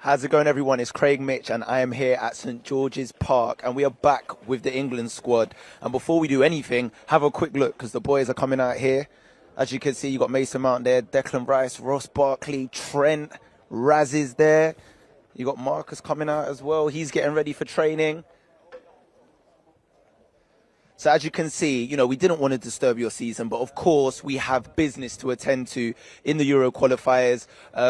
How's it going, everyone? It's Craig Mitch, and I am here at St George's Park, and we are back with the England squad. And before we do anything, have a quick look, because the boys are coming out here. As you can see, you got Mason Mount there, Declan Rice, Ross Barkley, Trent, Raz is there. You got Marcus coming out as well. He's getting ready for training. So as you can see, you know, we didn't want to disturb your season, but of course we have business to attend to in the Euro qualifiers.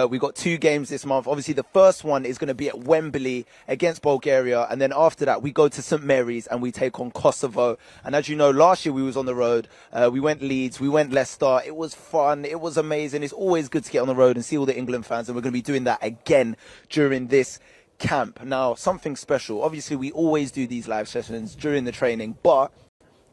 We've got 2 games this month. Obviously, the first one is going to be at Wembley against Bulgaria. And then after that, we go to St Mary's and we take on Kosovo. And as you know, last year we was on the road. We went Leeds, we went Leicester. It was fun. It was amazing. It's always good to get on the road and see all the England fans. And we're going to be doing that again during this camp. Now, something special. Obviously, we always do these live sessions during the training, but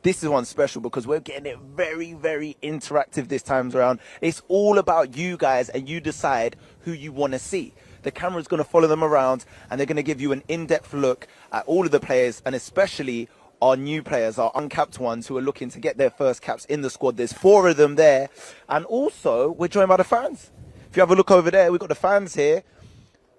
this is one special because we're getting it very, very interactive this time around. It's all about you guys, and you decide who you want to see. The camera's going to follow them around, and they're going to give you an in-depth look at all of the players, and especially our new players, our uncapped ones who are looking to get their first caps in the squad. There's 4 of them there. And also, we're joined by the fans. If you have a look over there, we've got the fans here.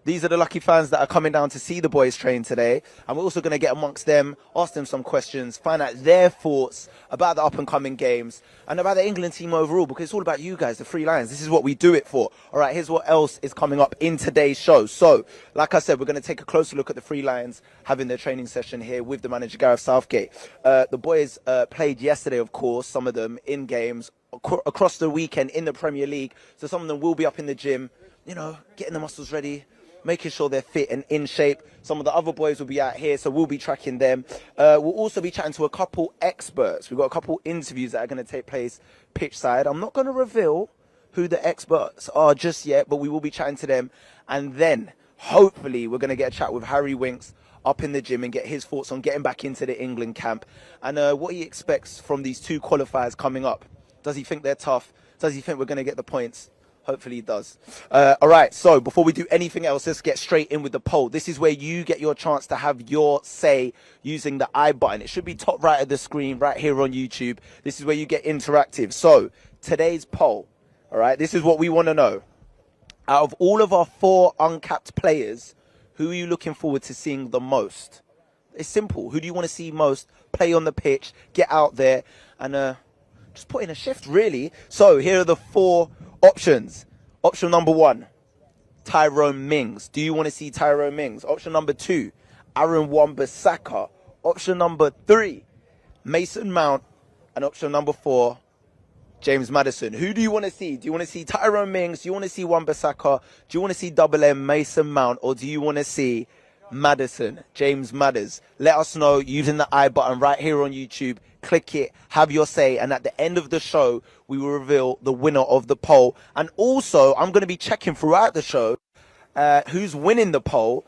These are the lucky fans that are coming down to see the boys train today. And we're also going to get amongst them, ask them some questions, find out their thoughts about the up-and-coming games and about the England team overall, because it's all about you guys, the Three Lions. This is what we do it for. All right, here's what else is coming up in today's show. So, like I said, we're going to take a closer look at the Three Lions having their training session here with the manager, Gareth Southgate. The boys played yesterday, of course, some of them in games across the weekend in the Premier League. So some of them will be up in the gym, you know, getting the muscles ready, making sure they're fit and in shape. Some of the other boys will be out here, so we'll be tracking them. We'll also be chatting to a couple experts. We've got a couple interviews that are going to take place pitch side. I'm not going to reveal who the experts are just yet, but we will be chatting to them. And then, hopefully, we're going to get a chat with Harry Winks up in the gym and get his thoughts on getting back into the England camp and what he expects from these 2 qualifiers coming up. Does he think they're tough? Does he think we're going to get the points? Hopefully he does. All right, so before we do anything else, let's get straight in with the poll. This is where you get your chance to have your say using the I button. It should be top right of the screen right here on YouTube. This is where you get interactive. So today's poll, all right, this is what we want to know. Out of all of our 4 uncapped players, who are you looking forward to seeing the most? It's simple. Who do you want to see most play on the pitch, get out there, and just put in a shift, really? So here are the 4 options. Option number 1, Tyrone Mings. Do you want to see Tyrone Mings? Option number 2, Aaron Wan-Bissaka. Option number 3, Mason Mount. And option number 4, James Maddison. Who do you want to see? Do you want to see Tyrone Mings? Do you want to see Wan-Bissaka? Do you want to see Double M, Mason Mount? Or do you want to see Maddison, James Madders? Let us know using the I button right here on YouTube. Click it, have your say, and at the end of the show, we will reveal the winner of the poll. And also, I'm going to be checking throughout the show who's winning the poll,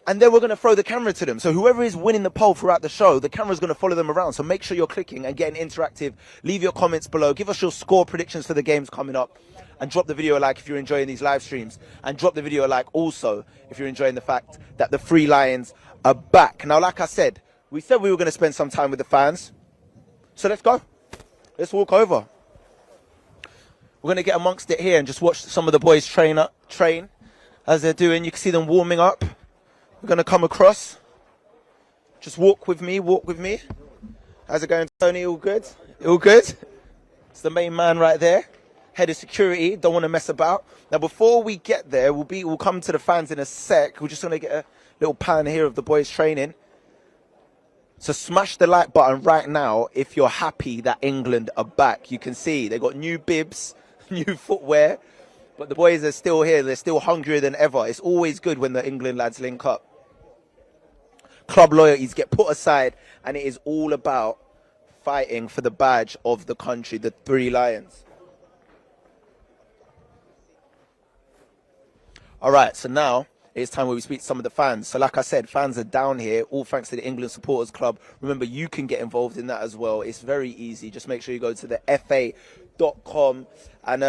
and then we're going to throw the camera to them. So whoever is winning the poll throughout the show, the camera's going to follow them around. So make sure you're clicking and getting interactive. Leave your comments below. Give us your score predictions for the games coming up. And drop the video a like if you're enjoying these live streams. And drop the video a like also if you're enjoying the fact that the Three Lions are back. Now, like I said, we said we were going to spend some time with the fans. So let's go. Let's walk over. We're going to get amongst it here and just watch some of the boys train as they're doing. You can see them warming up. We're going to come across. Just walk with me, walk with me. How's it going, Tony? All good? All good? It's the main man right there. Head of security. Don't want to mess about. Now, before we get there, we'll come to the fans in a sec. We're just going to get a little pan here of the boys training. So smash the like button right now if you're happy that England are back. You can see they got new bibs, new footwear, but the boys are still here. They're still hungrier than ever. It's always good when the England lads link up. Club loyalties get put aside, and it is all about fighting for the badge of the country, the Three Lions. All right, so now it's time where we speak to some of the fans. So like I said, fans are down here, all thanks to the England Supporters Club. Remember, you can get involved in that as well. It's very easy. Just make sure you go to the fa.com and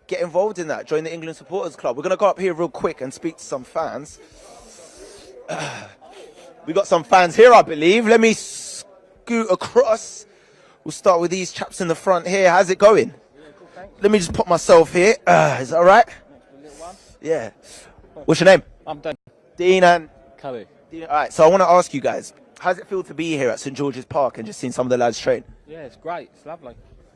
get involved in that. Join the England Supporters Club. We're going to go up here real quick and speak to some fans. We got some fans here, I believe. Let me scoot across. We'll start with these chaps in the front here. How's it going? Let me just put myself here. Is that all right? Yeah. What's your name? I'm done. Dean and Kelly. Dean. All right, so I want to ask you guys, how does it feel to be here at St George's Park and just seeing some of the lads train? Yeah, it's great. It's lovely.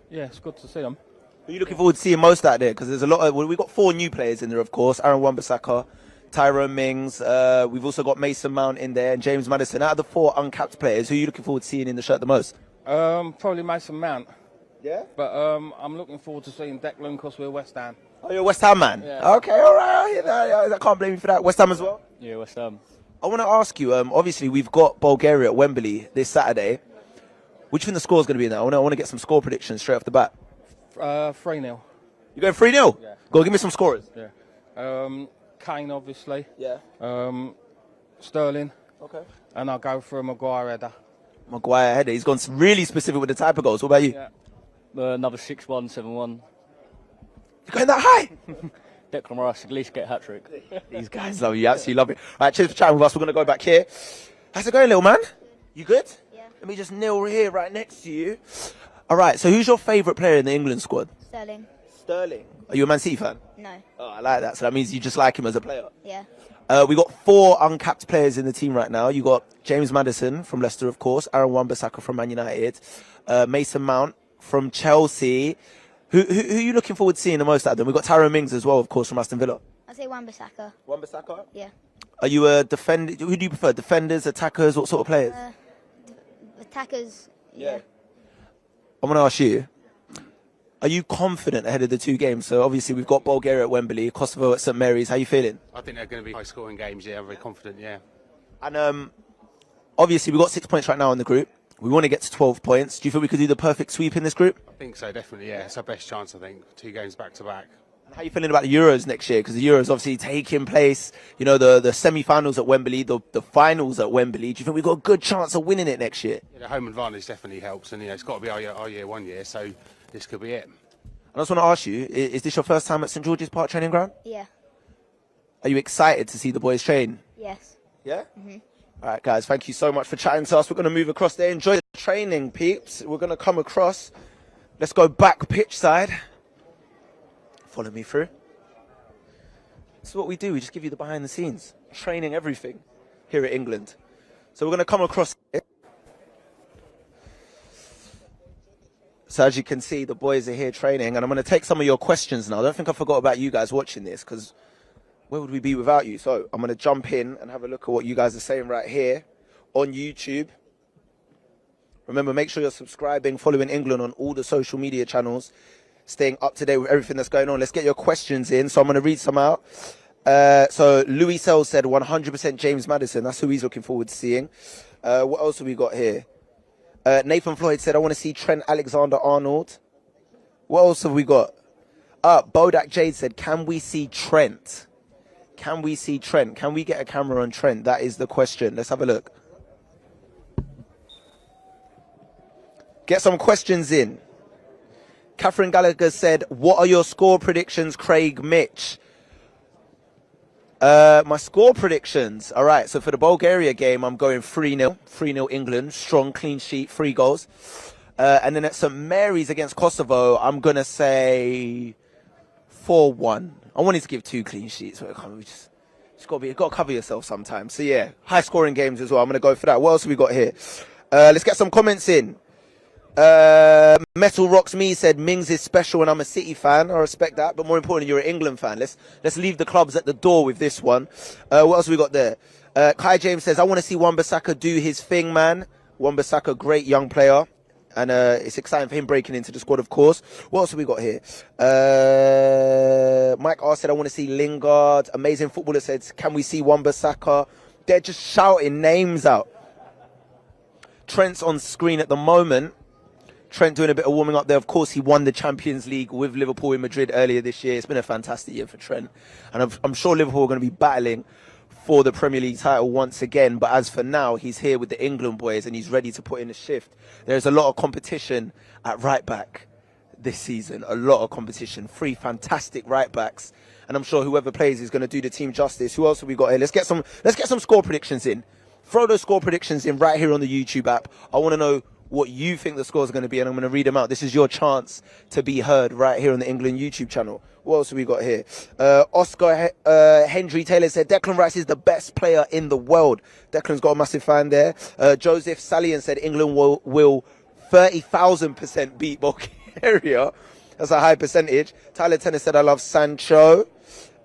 Yeah, it's good to see them. Who are you looking forward to seeing most out there? Because there's a lot of, we've got 4 new players in there, of course. Aaron Wan-Bissaka, Tyrone Mings. We've also got Mason Mount in there and James Maddison. Out of the 4 uncapped players, who are you looking forward to seeing in the shirt the most? Probably Mason Mount. Yeah? But I'm looking forward to seeing Declan because we're West Ham. Oh, you're a West Ham man? Yeah. Okay, all right. I hear that. I can't blame you for that. West Ham as well? Yeah, West Ham. I want to ask you, obviously, we've got Bulgaria at Wembley this Saturday. Which one the score is going to be now? I want to get some score predictions straight off the bat. 3-0. You're going 3-0? Yeah. Go on, give me some scorers. Yeah. Kane, obviously. Yeah. Sterling. Okay. And I'll go for a Maguire header. Maguire header. He's gone really specific with the type of goals. What about you? Yeah. Another 6-1, 7-1. You're going that high? Declan Rice at least get a hat-trick. These guys love you. Absolutely love it. All right, cheers for chatting with us. We're going to go back here. How's it going, little man? You good? Yeah. Let me just kneel here right next to you. All right, so who's your favourite player in the England squad? Sterling. Sterling. Are you a Man City fan? No. Oh, I like that. So that means you just like him as a player. Yeah. We got 4 uncapped players in the team right now. You got James Maddison from Leicester, of course. Aaron Wan-Bissaka from Man United. Mason Mount from Chelsea. Who are you looking forward to seeing the most out of them? We've got Tyrone Mings as well, of course, from Aston Villa. I'd say Wan-Bissaka. Wan-Bissaka? Yeah. Are you a defender? Who do you prefer? Defenders, attackers? What sort of players? Attackers. Yeah. I'm going to ask you. Are you confident ahead of the 2 games? So obviously we've got Bulgaria at Wembley, Kosovo at St Mary's. How are you feeling? I think they're going to be high-scoring games. Yeah, I'm very confident. Yeah. And obviously we've got 6 points right now in the group. We want to get to 12 points. Do you think we could do the perfect sweep in this group? I think so, definitely. Yeah, it's our best chance. I think 2 games back to back. How are you feeling about the Euros next year? Because the Euros obviously taking place. You know, the semi-finals at Wembley, the finals at Wembley. Do you think we've got a good chance of winning it next year? Yeah, the home advantage definitely helps, and it's got to be our year 1 year. So this could be it. I just want to ask you: is this your first time at St George's Park training ground? Yeah. Are you excited to see the boys train? Yes. Yeah? All right, guys, thank you so much for chatting to us. We're going to move across there. Enjoy the training, peeps. We're going to come across. Let's go back pitch side. Follow me through. This is what we do. We just give you the behind the scenes. Training everything here at England. So we're going to come across here. So as you can see, the boys are here training. And I'm going to take some of your questions now. I don't think I forgot about you guys watching this, because where would we be without you? So I'm going to jump in and have a look at what you guys are saying right here on YouTube. Remember, make sure you're subscribing, following England on all the social media channels, staying up to date with everything that's going on. Let's get your questions in. So I'm going to read some out. So Louis Sells said 100% James Maddison. That's who he's looking forward to seeing. What else have we got here? Nathan Floyd said, I want to see Trent Alexander-Arnold. What else have we got? Bodak Jade said, can we see Trent? Can we see Trent? Can we get a camera on Trent? That is the question. Let's have a look. Get some questions in. Catherine Gallagher said, what are your score predictions, Craig Mitch? My score predictions. All right, so for the Bulgaria game, I'm going 3-0. 3-0 England. Strong, clean sheet, 3 goals. And then at St Mary's against Kosovo, I'm going to say 4-1. I wanted to give 2 clean sheets. But we just got to cover yourself sometimes. So, yeah, high-scoring games as well. I'm going to go for that. What else have we got here? Let's get some comments in. Metal Rocks Me said Mings is special and I'm a City fan. I respect that, but more importantly, you're an England fan. Let's leave the clubs at the door with this one. What else have we got there? Kai James says, I want to see Wan-Bissaka do his thing, man. Wan-Bissaka, great young player. And it's exciting for him breaking into the squad, of course. What else have we got here? Mike R said, I want to see Lingard. Amazing Footballer said, can we see Wan-Bissaka? They're just shouting names out. Trent's on screen at the moment. Trent doing a bit of warming up there. Of course, he won the Champions League with Liverpool in Madrid earlier this year. It's been a fantastic year for Trent. And I'm sure Liverpool are going to be battling for the Premier League title once again. But as for now, he's here with the England boys and he's ready to put in a shift. There's a lot of competition at right back this season. A lot of competition. 3 fantastic right backs. And I'm sure whoever plays is going to do the team justice. Who else have we got here? Let's get some score predictions in. Throw those score predictions in right here on the YouTube app. I want to know what you think the scores are going to be, and I'm going to read them out. This is your chance to be heard right here on the England YouTube channel. What else have we got here? Oscar Hendry Taylor said Declan Rice is the best player in the world. Declan's got a massive fan there. Joseph Salian said England will 30,000% beat Bulgaria. That's a high percentage. Tyler Tennis said I love Sancho.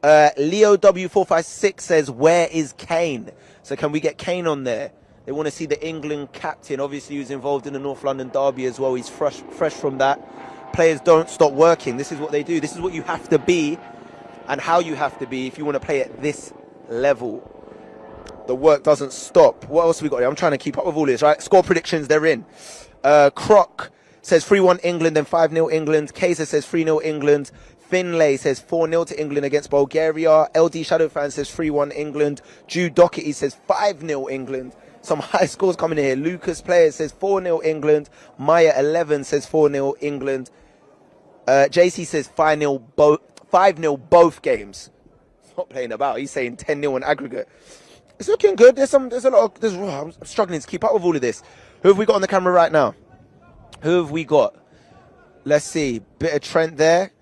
Leo W456 says where is Kane? So can we get Kane on there? They want to see the England captain. Obviously, he was involved in the North London derby as well. He's fresh from that. Players don't stop working. This is what they do. This is what you have to be and how you have to be if you want to play at this level. The work doesn't stop. What else have we got here? I'm trying to keep up with all this, right? Score predictions, they're in. Croc says 3-1 England, then 5-0 England. Kaiser says 3-0 England. Finlay says 4-0 to England against Bulgaria. LD Shadowfan says 3-1 England. Jude Doherty says 5-0 England. Some high scores coming in here. Lucas Player says 4-0 England. Maya 11 says 4-0 England. JC says 5-0 both games. He's not playing about. He's saying 10-0 in aggregate. It's looking good. I'm struggling to keep up with all of this. Who have we got on the camera right now? Who have we got? Let's see. Bit of Trent there.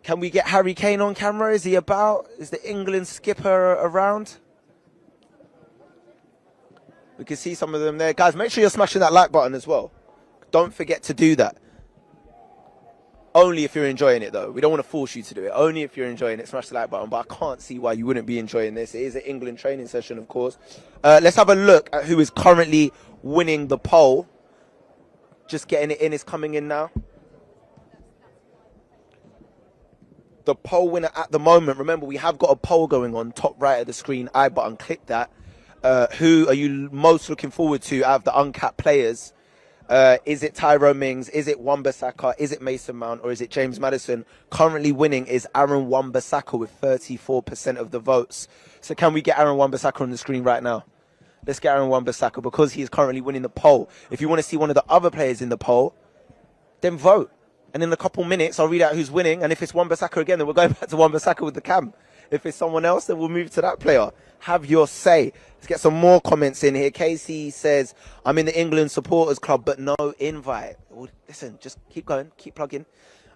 Can we get Harry Kane on camera? Is he about? Is the England skipper around? We can see some of them there. Guys, make sure you're smashing that like button as well. Don't forget to do that. Only if you're enjoying it, though. We don't want to force you to do it. Only if you're enjoying it, smash the like button. But I can't see why you wouldn't be enjoying this. It is an England training session, of course. Let's have a look at who is currently winning the poll. Just getting it in. It's coming in now. The poll winner at the moment, remember, we have got a poll going on, top right of the screen, I button, click that. Who are you most looking forward to out of the uncapped players? Is it Tyrone Mings? Is it Wan-Bissaka? Is it Mason Mount? Or is it James Maddison? Currently winning is Aaron Wan-Bissaka with 34% of the votes. So can we get Aaron Wan-Bissaka on the screen right now? Let's get Aaron Wan-Bissaka because he is currently winning the poll. If you want to see one of the other players in the poll, then vote. And in a couple minutes, I'll read out who's winning. And if it's Wan-Bissaka again, then we're going back to Wan-Bissaka with the cam. If it's someone else, then we'll move to that player. Have your say. Let's get some more comments in here. Casey says, I'm in the England supporters club, but no invite. Well, listen, just keep going, keep plugging.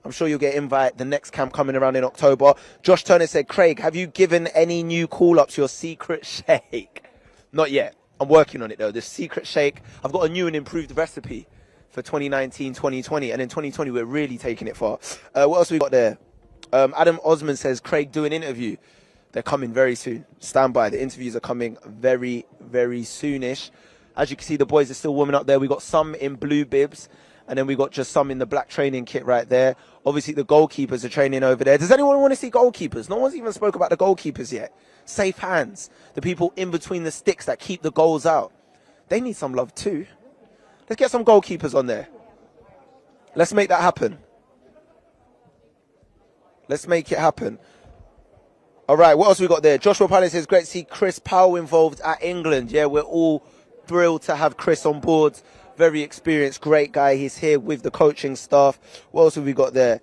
I'm sure you'll get invite. The next camp coming around in October. Josh Turner said, Craig, have you given any new call-ups your secret shake? Not yet. I'm working on it, though. The secret shake, I've got a new and improved recipe for 2019, 2020. And in 2020, we're really taking it far. What else have we got there? Adam Osman says, Craig, do an interview. They're coming very soon. Stand by. The interviews are coming very, very soonish. As you can see, the boys are still warming up there. We got some in blue bibs, and then we got just some in the black training kit right there. Obviously, the goalkeepers are training over there. Does anyone want to see goalkeepers? No one's even spoke about the goalkeepers yet. Safe hands. The people in between the sticks that keep the goals out. They need some love too. Let's get some goalkeepers on there. Let's make that happen. Let's make it happen. All right, what else we got there? Joshua Palace says, great to see Chris Powell involved at England. Yeah, we're all thrilled to have Chris on board. Very experienced, great guy. He's here with the coaching staff. What else have we got there?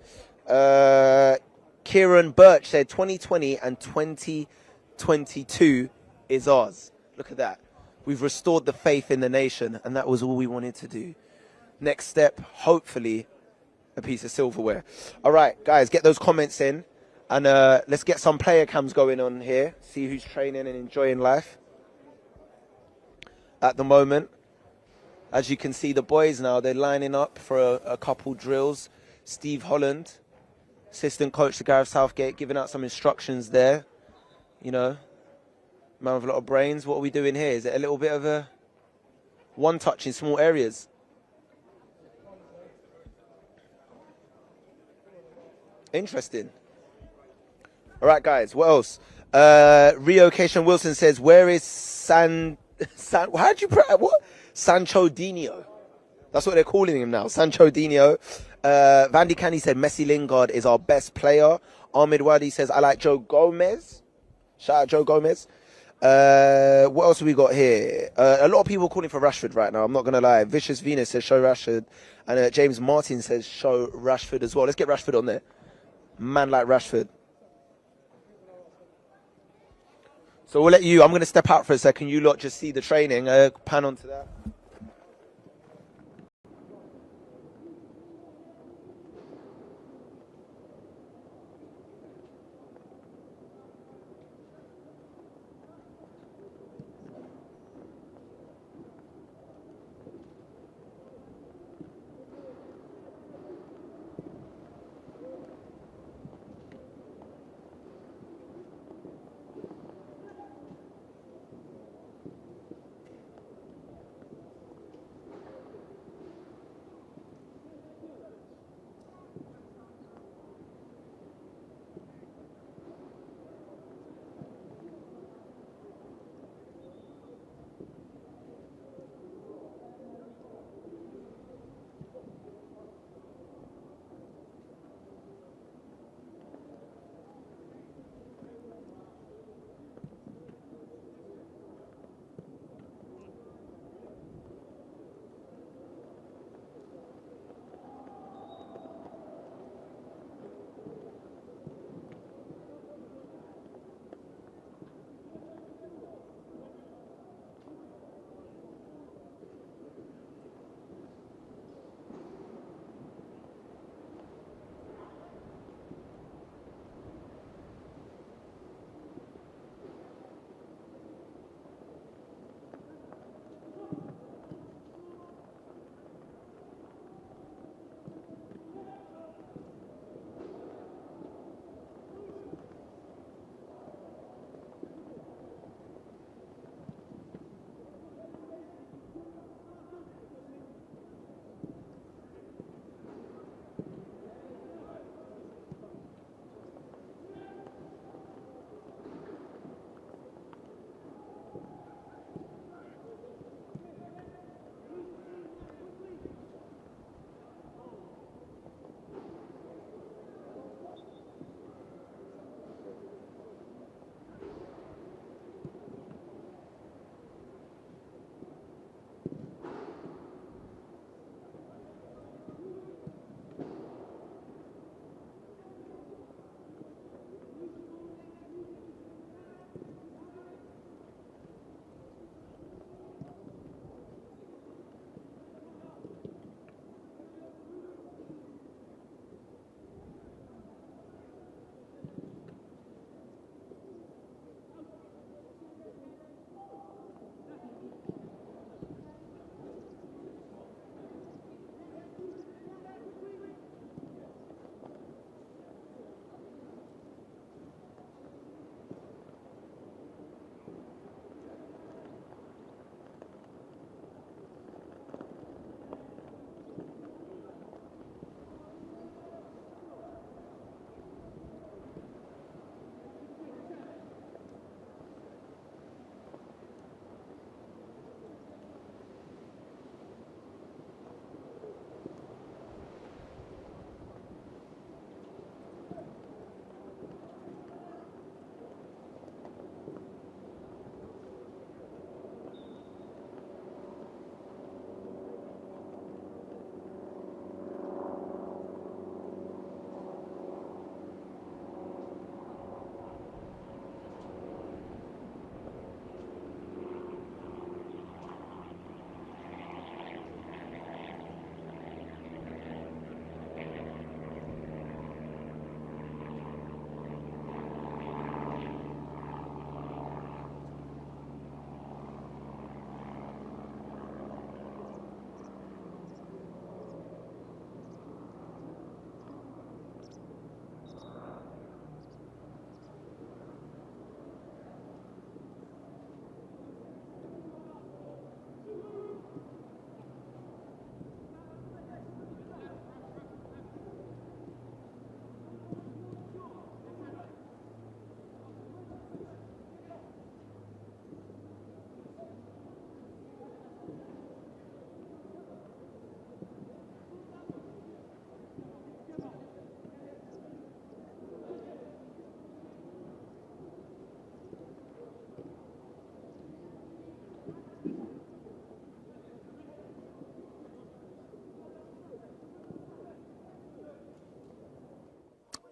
Kieran Birch said 2020 and 2022 is ours. Look at that. We've restored the faith in the nation, and that was all we wanted to do. Next step, hopefully, a piece of silverware. All right, guys, get those comments in. And let's get some player cams going on here. See who's training and enjoying life at the moment. As you can see, the boys now, they're lining up for a couple drills. Steve Holland, assistant coach to Gareth Southgate, giving out some instructions there. You know, man with a lot of brains. What are we doing here? Is it a little bit of a one touch in small areas? Interesting. All right, guys, what else? Relocation Wilson says, where is how'd you what? Sancho Dino. That's what they're calling him now, Sancho Dino. Vandy Candy said, Messi Lingard is our best player. Ahmed Wadi says, I like Joe Gomez. Shout out Joe Gomez. What else have we got here? A lot of people calling for Rashford right now, I'm not going to lie. Vicious Venus says, show Rashford. And James Martin says, show Rashford as well. Let's get Rashford on there. Man like Rashford. So we'll let you, I'm going to step out for a second. You lot just see the training. Pan onto that.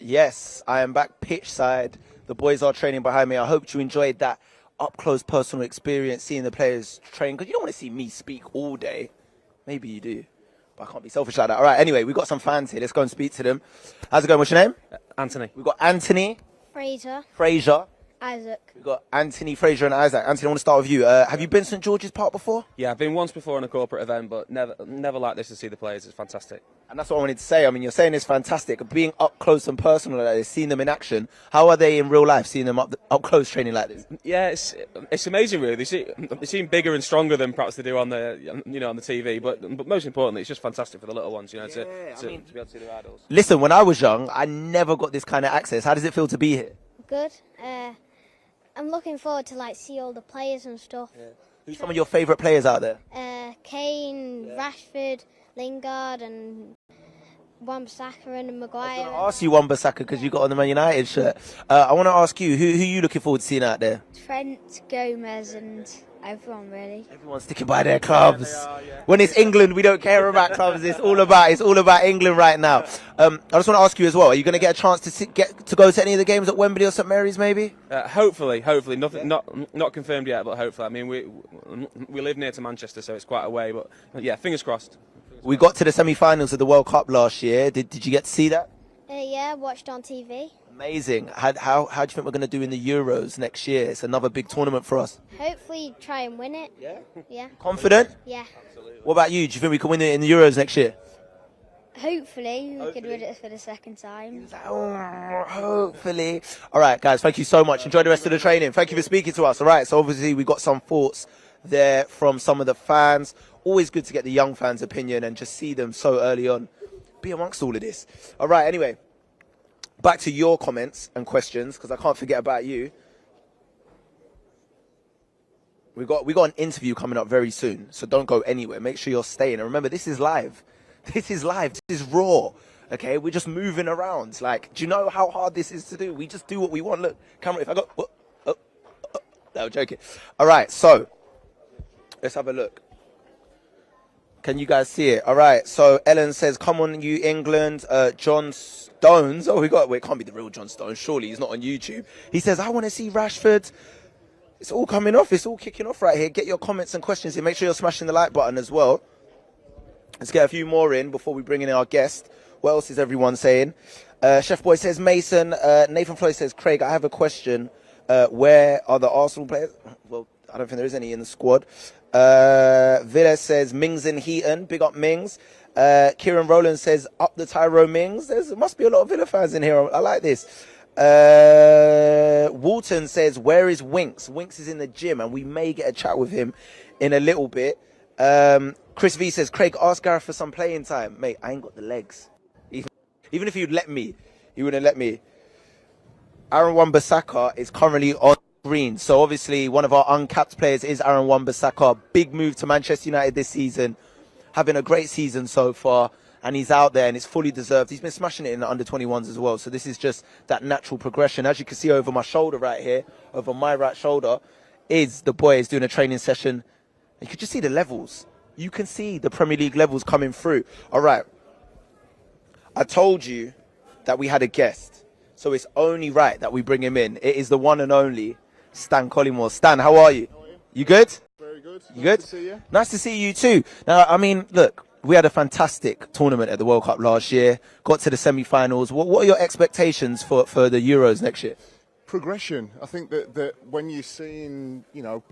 Yes, I am back pitch side. The boys are training behind me. I hope you enjoyed that up close personal experience, seeing the players train, because you don't want to see me speak all day. Maybe you do, but I can't be selfish like that. All right, anyway, we've got some fans here. Let's go and speak to them. How's it going? What's your name? Anthony. We've got Anthony, Fraser. Isaac. We've got Anthony, Fraser and Isaac. Anthony, I want to start with you. Have you been to St George's Park before? Yeah, I've been once before in a corporate event, but never like this to see the players. It's fantastic. And that's what I wanted to say. I mean, you're saying it's fantastic. Being up close and personal like this, seeing them in action. How are they in real life, seeing them up close training like this? Yeah, it's amazing, really. They seem bigger and stronger than perhaps they do on the on the TV. But most importantly, it's just fantastic for the little ones, to be able to see their idols. Listen, when I was young, I never got this kind of access. How does it feel to be here? Good. I'm looking forward to see all the players and stuff. Yeah. Who's some of your favourite players out there? Kane, Rashford, Lingard, and Wan-Bissaka and Maguire. I was going to ask you Wan-Bissaka because you got on the Man United shirt. I want to ask you, who are you looking forward to seeing out there? Trent, Gomez, and everyone really. Everyone's sticking by their clubs. Yeah. When it's England, we don't care about clubs. It's all about England right now. I just want to ask you as well. Are you going to get a chance to go to any of the games at Wembley or St Mary's, maybe? Hopefully, nothing, not confirmed yet, but hopefully. I mean, we live near to Manchester, so it's quite a way. But yeah, fingers crossed. We got to the semi-finals of the World Cup last year. Did you get to see that? Yeah, watched on TV. Amazing. How do you think we're going to do in the Euros next year? It's another big tournament for us. Hopefully try and win it. Yeah? Yeah. Confident? Yeah. Absolutely. What about you? Do you think we can win it in the Euros next year? Hopefully we could win it for the second time. Hopefully. All right, guys, thank you so much. Enjoy the rest of the training. Thank you for speaking to us. All right, so obviously we got some thoughts there from some of the fans. Always good to get the young fans' opinion and just see them so early on. Be amongst all of this. All right, anyway. Back to your comments and questions, because I can't forget about you. We got an interview coming up very soon, so don't go anywhere. Make sure you're staying. And remember, this is live. This is live. This is raw. Okay, we're just moving around. Like, do you know how hard this is to do? We just do what we want. Look, camera. If I go, no, I'm joking. All right, so let's have a look. Can you guys see it? All right. So Ellen says, "Come on, you England." John Stones. Oh, it can't be the real John Stones. Surely he's not on YouTube. He says, "I want to see Rashford." It's all coming off. It's all kicking off right here. Get your comments and questions here. Make sure you're smashing the like button as well. Let's get a few more in before we bring in our guest. What else is everyone saying? Chef Boy says, Mason. Nathan Floyd says, Craig, I have a question. Where are the Arsenal players? Well, I don't think there is any in the squad. Villa says, Mings and Heaton. Big up Mings. Kieran Rowland says, up the Tyrone Mings. There must be a lot of Villa fans in here. I like this. Walton says, where is Winks? Winks is in the gym, and we may get a chat with him in a little bit. Chris V says, Craig, ask Gareth for some playing time. Mate, I ain't got the legs. Even if you'd let me, he wouldn't let me. Aaron Wan-Bissaka is currently on screen. So obviously one of our uncapped players is Aaron Wan-Bissaka. Big move to Manchester United this season. Having a great season so far. And he's out there and it's fully deserved. He's been smashing it in the under-21s as well. So this is just that natural progression. As you can see over my shoulder right here, over my right shoulder, is the boy is doing a training session. You can just see the levels. You can see the Premier League levels coming through. All right. I told you that we had a guest. So it's only right that we bring him in. It is the one and only Stan Collymore. Stan, how are you? You good? Very good. You good? Nice to see you. Nice to see you too. Now, I mean, look, we had a fantastic tournament at the World Cup last year. Got to the semi-finals. What are your expectations for the Euros next year? Progression. I think that when you're seeing,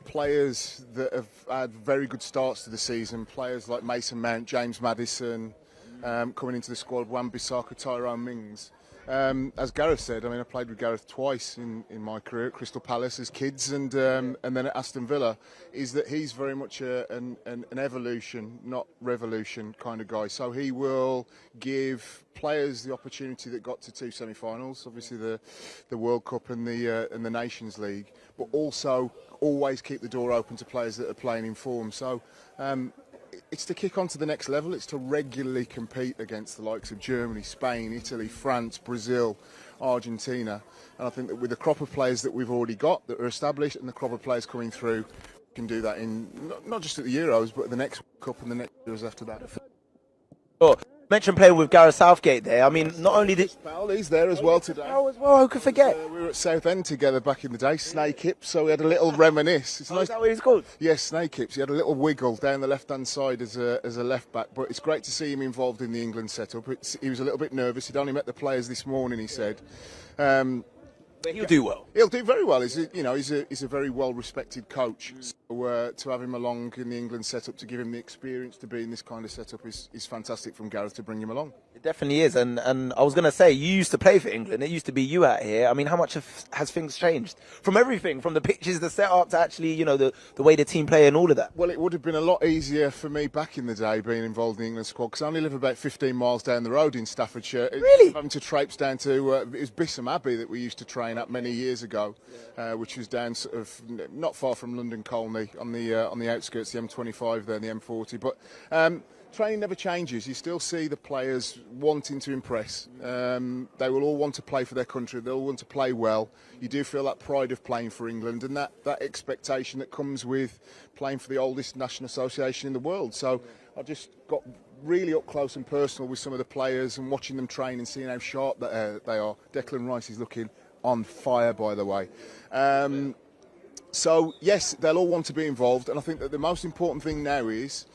players that have had very good starts to the season, players like Mason Mount, James Maddison, coming into the squad, Wan-Bissaka, Tyrone Mings. As Gareth said, I played with Gareth twice in my career at Crystal Palace as kids and then at Aston Villa, is that he's very much an evolution, not revolution kind of guy. So he will give players the opportunity that got to two semi-finals, obviously the World Cup and the Nations League, but also always keep the door open to players that are playing in form. So it's to kick on to the next level. It's to regularly compete against the likes of Germany, Spain, Italy, France, Brazil, Argentina. And I think that with the crop of players that we've already got, that are established, and the crop of players coming through, we can do that in not just at the Euros, but the next Cup and the next Euros after that. Sure. Mentioned playing with Gareth Southgate there. I mean, not only did... Well, he's there as well today. Oh, as well, who could forget? We were at Southend together back in the day, Snake Hips, so we had a little reminisce. It's Oh, nice. is that what he's called? Yes, Snake Hips. He had a little wiggle down the left-hand side as a left back, but it's great to see him involved in the England setup. He was a little bit nervous. He'd only met the players this morning, he said. But he'll do well. He'll do very well. He's a very well-respected coach. So to have him along in the England setup, to give him the experience to be in this kind of setup is fantastic from Gareth to bring him along. It definitely is. And I was going to say, you used to play for England. It used to be you out here. I mean, how much has things changed? From everything, from the pitches, the setup, to actually, you know, the way the team play and all of that. Well, it would have been a lot easier for me back in the day being involved in the England squad, because I only live about 15 miles down the road in Staffordshire. Really? Having to traipse down to, it was Bisham Abbey that we used to train at many years ago, which was down sort of not far from London Colney on the outskirts, the M25 there, the M40. But training never changes. You still see the players wanting to impress. They will all want to play for their country. They'll want to play well. You do feel that pride of playing for England and that expectation that comes with playing for the oldest national association in the world. So I just got really up close and personal with some of the players and watching them train and seeing how sharp they are. Declan Rice is looking on fire, by the way. So yes, they'll all want to be involved, and I think that the most important thing now is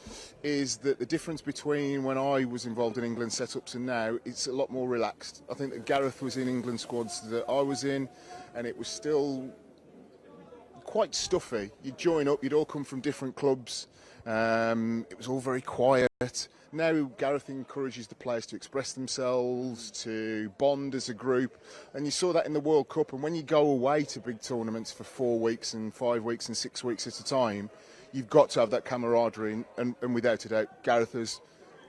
that the difference between when I was involved in England setups and now, it's a lot more relaxed. I think that Gareth was in England squads that I was in, and it was still quite stuffy. You'd join up, you'd all come from different clubs. It was all very quiet. Now Gareth encourages the players to express themselves, to bond as a group, and you saw that in the World Cup. And when you go away to big tournaments for 4 weeks and 5 weeks and 6 weeks at a time, you've got to have that camaraderie, and without a doubt, Gareth has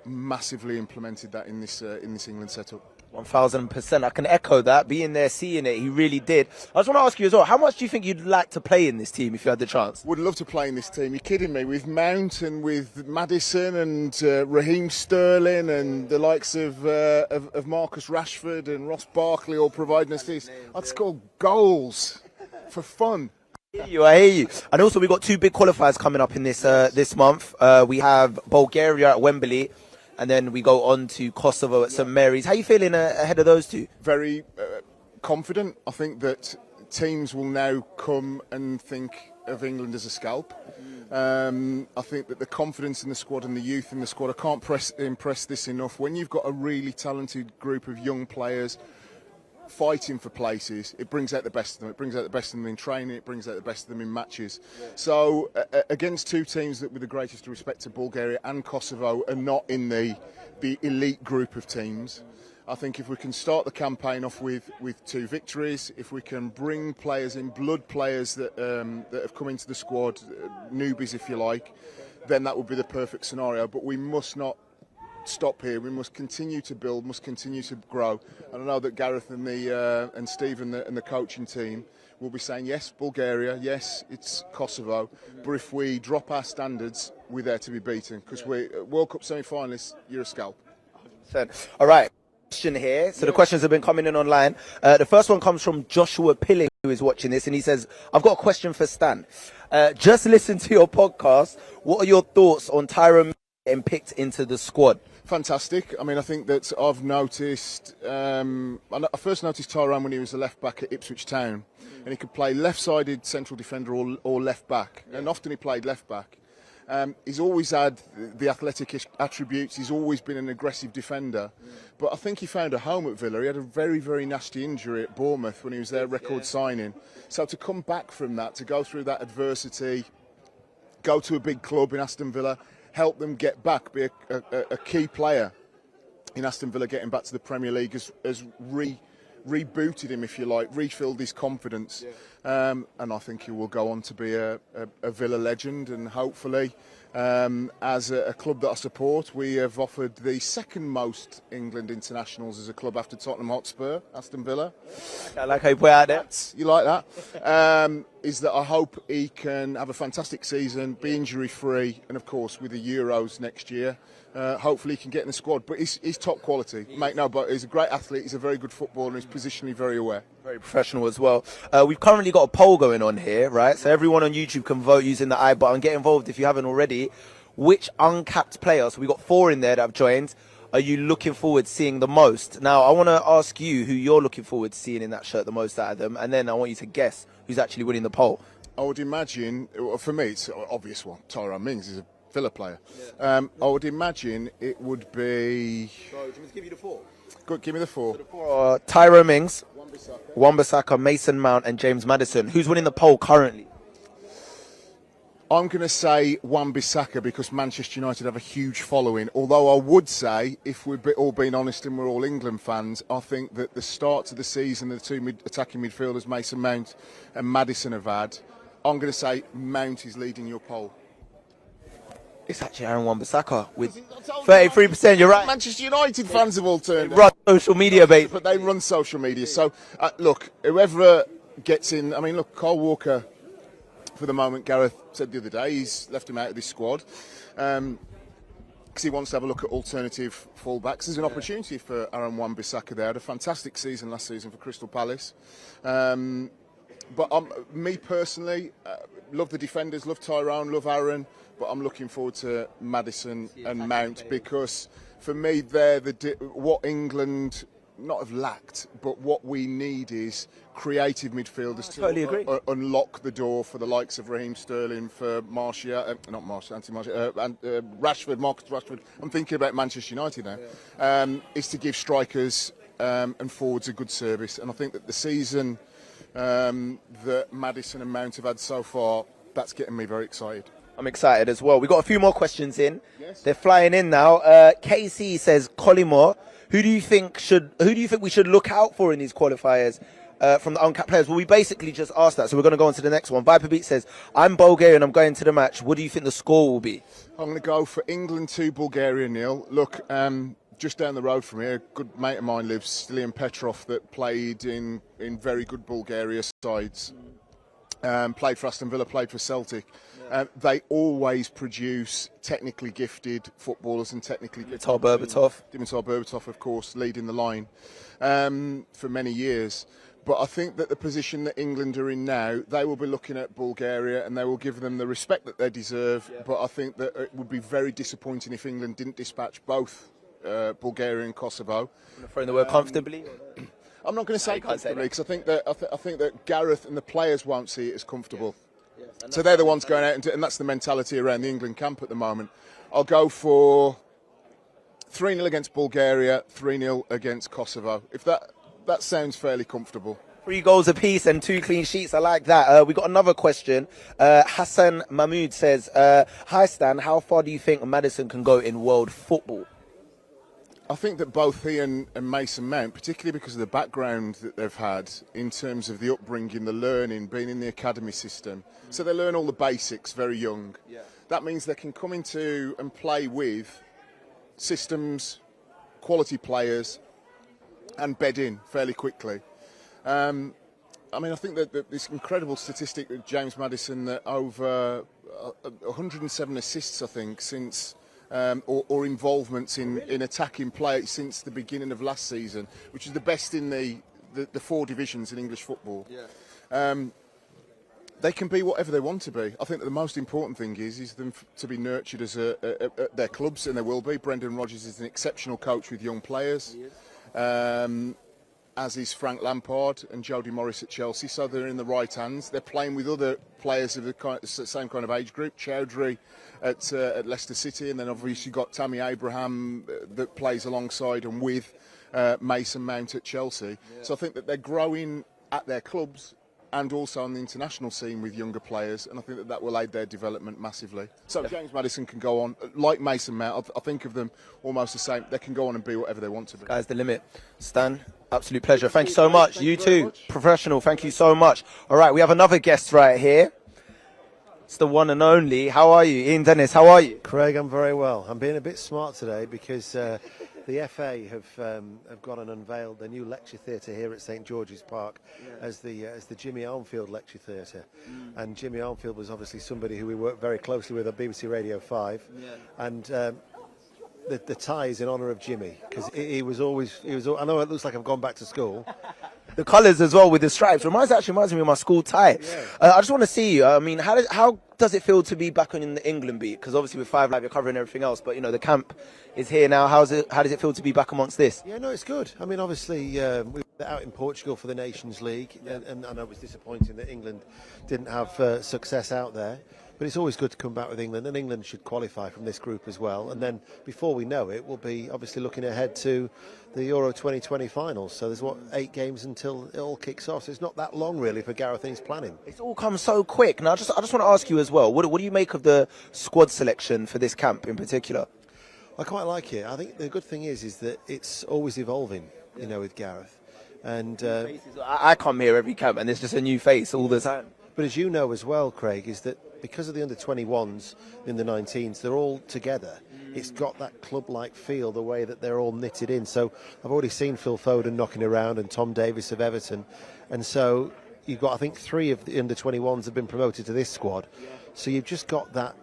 massively implemented that in this England setup. 1000%. I can echo that. Being there, seeing it, he really did. I just want to ask you as well, how much do you think you'd like to play in this team if you had the chance? Would love to play in this team. You're kidding me? With Mount and with Maddison and Raheem Sterling and the likes of Marcus Rashford and Ross Barkley all providing us this. I'd score goals for fun. I hear you. And also, we've got 2 big qualifiers coming up in this month. We have Bulgaria at Wembley, and then we go on to Kosovo at St Mary's. How are you feeling ahead of those 2? Very confident. I think that teams will now come and think of England as a scalp. I think that the confidence in the squad and the youth in the squad, I can't impress this enough. When you've got a really talented group of young players fighting for places, it brings out the best of them. It brings out the best of them in training, it brings out the best of them in matches. So against 2 teams that, with the greatest respect to Bulgaria and Kosovo, are not in the elite group of teams, I think if we can start the campaign off with 2 victories, if we can bring players in, blood players that have come into the squad, newbies if you like, then that would be the perfect scenario. But we must not stop here. We must continue to build, must continue to grow. And I know that Gareth and Steve and the coaching team will be saying, yes, Bulgaria, yes, it's Kosovo, but if we drop our standards, we're there to be beaten, because we're World Cup semi-finalists, you're a scalp. All right. Question here. So the questions have been coming in online. The first one comes from Joshua Pilling, who is watching this, and he says, I've got a question for Stan. Just listen to your podcast. What are your thoughts on Tyrone getting picked into the squad? Fantastic. I mean, I think that I've noticed, I first noticed Tyrone when he was a left back at Ipswich Town, and he could play left-sided central defender or left back, and often he played left back. He's always had the athletic attributes. He's always been an aggressive defender. But I think he found a home at Villa. He had a very, very nasty injury at Bournemouth when he was there, record signing. So to come back from that, to go through that adversity, go to a big club in Aston Villa, help them get back, be a key player in Aston Villa getting back to the Premier League, has rebooted him, if you like, refilled his confidence. And I think he will go on to be a Villa legend, and hopefully, as a club that I support, we have offered the 2nd most England internationals as a club after Tottenham Hotspur, Aston Villa. I like how you put it out there. You like that? Is that I hope he can have a fantastic season, be injury-free, and of course with the Euros next year, hopefully he can get in the squad. But he's top quality, make no bones. He's a great athlete, he's a very good footballer, and he's positionally very aware. Very professional as well. We've currently got a poll going on here, right? So everyone on YouTube can vote using the I button. Get involved if you haven't already. Which uncapped player, so we've got 4 in there that have joined, are you looking forward to seeing the most? Now, I want to ask you who you're looking forward to seeing in that shirt the most out of them, and then I want you to guess who's actually winning the poll. I would imagine, for me, it's an obvious one. Tyrone Mings is a Villa player. I would imagine it would be. So, do you want me to give you the 4? Good, give me the 4. So the 4 are Tyrone Mings, Wan-Bissaka, Mason Mount, and James Maddison. Who's winning the poll currently? I'm going to say Wan-Bissaka because Manchester United have a huge following. Although I would say, if we're all being honest and we're all England fans, I think that the start to the season, the two attacking midfielders, Mason Mount and Maddison, have had, I'm going to say Mount is leading your poll. It's actually Aaron Wan-Bissaka with 33%. You're right. Manchester United fans have all turned Run social media, bait. but they run social media. So, look, whoever gets in, I mean, look, Kyle Walker, for the moment, Gareth said the other day, he's left him out of this squad because he wants to have a look at alternative fullbacks. There's an opportunity for Aaron Wan-Bissaka there. Had a fantastic season last season for Crystal Palace. But me personally, love the defenders, love Tyrone, love Aaron, but I'm looking forward to Maddison and Mount because for me, they're what England not have lacked, but what we need is creative midfielders to unlock the door for the likes of Raheem Sterling, for Martial, Anthony Martial, and Rashford, Marcus Rashford. I'm thinking about Manchester United now. Is to give strikers and forwards a good service, and I think that the season that Maddison and Mount have had so far, that's getting me very excited. I'm excited as well. We've got a few more questions in. Yes. They're flying in now. KC says, Collymore, who do you think we should look out for in these qualifiers from the uncapped players? Well, we basically just asked that, so we're going to go on to the next one. Viper Beat says, I'm Bulgarian, I'm going to the match. What do you think the score will be? I'm going to go for England 2, Bulgaria 0. Look, just down the road from here, a good mate of mine lives, Stilian Petrov, that played in very good Bulgaria sides. Played for Aston Villa, played for Celtic. They always produce technically gifted footballers and technically gifted. Dimitar Berbatov, of course, leading the line for many years. But I think that the position that England are in now, they will be looking at Bulgaria and they will give them the respect that they deserve. Yeah. But I think that it would be very disappointing if England didn't dispatch both Bulgaria and Kosovo. I'm throwing the word comfortably. I'm not going to say comfortably because I think that Gareth and the players won't see it as comfortable. Yes. Yes. So they're the ones going out, and that's the mentality around the England camp at the moment. I'll go for 3-0 against Bulgaria, 3-0 against Kosovo. If that sounds fairly comfortable. 3 goals apiece and 2 clean sheets. I like that. We got another question. Hassan Mahmood says, "Hi Stan, how far do you think Maddison can go in world football?" I think that both he and Mason Mount, particularly because of the background that they've had in terms of the upbringing, the learning, being in the academy system, so they learn all the basics very young. Yeah. That means they can come into and play with systems, quality players, and bed in fairly quickly. I mean, I think that this incredible statistic with James Maddison, that over 107 assists, I think, since or involvements in attacking play since the beginning of last season, which is the best in the 4 divisions in English football. Yeah. They can be whatever they want to be. I think that the most important thing is them to be nurtured as their clubs, and they will be. Brendan Rodgers is an exceptional coach with young players. As is Frank Lampard and Jody Morris at Chelsea, so they're in the right hands. They're playing with other players of the same kind of age group. Chowdhury at Leicester City, and then obviously you've got Tammy Abraham that plays alongside and with Mason Mount at Chelsea. Yeah. So I think that they're growing at their clubs and also on the international scene with younger players, and I think that will aid their development massively. So James Maddison can go on, like Mason Mount, I think of them almost the same. They can go on and be whatever they want to be. Sky's the limit. Stan, absolute pleasure. Thank you so much. You too, professional. Thank you so much. All right, we have another guest right here. It's the one and only. How are you? Ian Dennis, how are you? Craig, I'm very well. I'm being a bit smart today because the FA have gone and unveiled the new lecture theatre here at St George's Park as the Jimmy Armfield Lecture Theatre. And Jimmy Armfield was obviously somebody who we worked very closely with at BBC Radio 5. And the tie is in honour of Jimmy because he was always. I know it looks like I've gone back to school. The colours as well with the stripes reminds me of my school tie. Yeah. I just want to see you. I mean, how does it feel to be back on in the England beat? Because obviously with 5 Live you're covering everything else, but the camp is here now. How does it feel to be back amongst this? Yeah, no, it's good. I mean, obviously, we were out in Portugal for the Nations League, and I know it was disappointing that England didn't have success out there. But it's always good to come back with England, and England should qualify from this group as well. And then, before we know it, we'll be obviously looking ahead to the Euro 2020 finals. So there's 8 games until it all kicks off. So it's not that long really for Gareth and his planning. It's all come so quick. Now, I just want to ask you as well. What do you make of the squad selection for this camp in particular? I quite like it. I think the good thing is that it's always evolving, with Gareth. And I come here every camp, and there's just a new face all the time. But as you know as well, Craig, is that because of the under-21s and the 19s, they're all together. It's got that club-like feel, the way that they're all knitted in. So I've already seen Phil Foden knocking around and Tom Davies of Everton. And so you've got, I think, 3 of the under-21s have been promoted to this squad. So you've just got that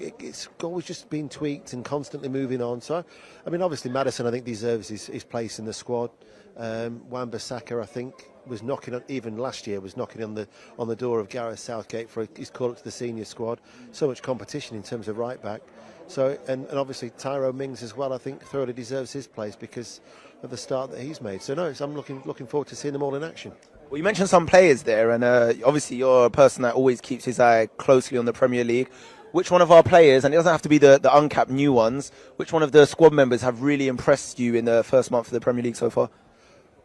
it's always just been tweaked and constantly moving on. So, I mean, obviously Maddison, I think, deserves his place in the squad. Wan-Bissaka, I think, was knocking on, even last year, was knocking on the door of Gareth Southgate for his call up to the senior squad. So much competition in terms of right back. So and obviously Tyrone Mings as well, I think, thoroughly deserves his place because of the start that he's made. So no, I'm looking forward to seeing them all in action. Well, you mentioned some players there, and obviously you're a person that always keeps his eye closely on the Premier League. Which one of our players, and it doesn't have to be the uncapped new ones, which one of the squad members have really impressed you in the first month of the Premier League so far?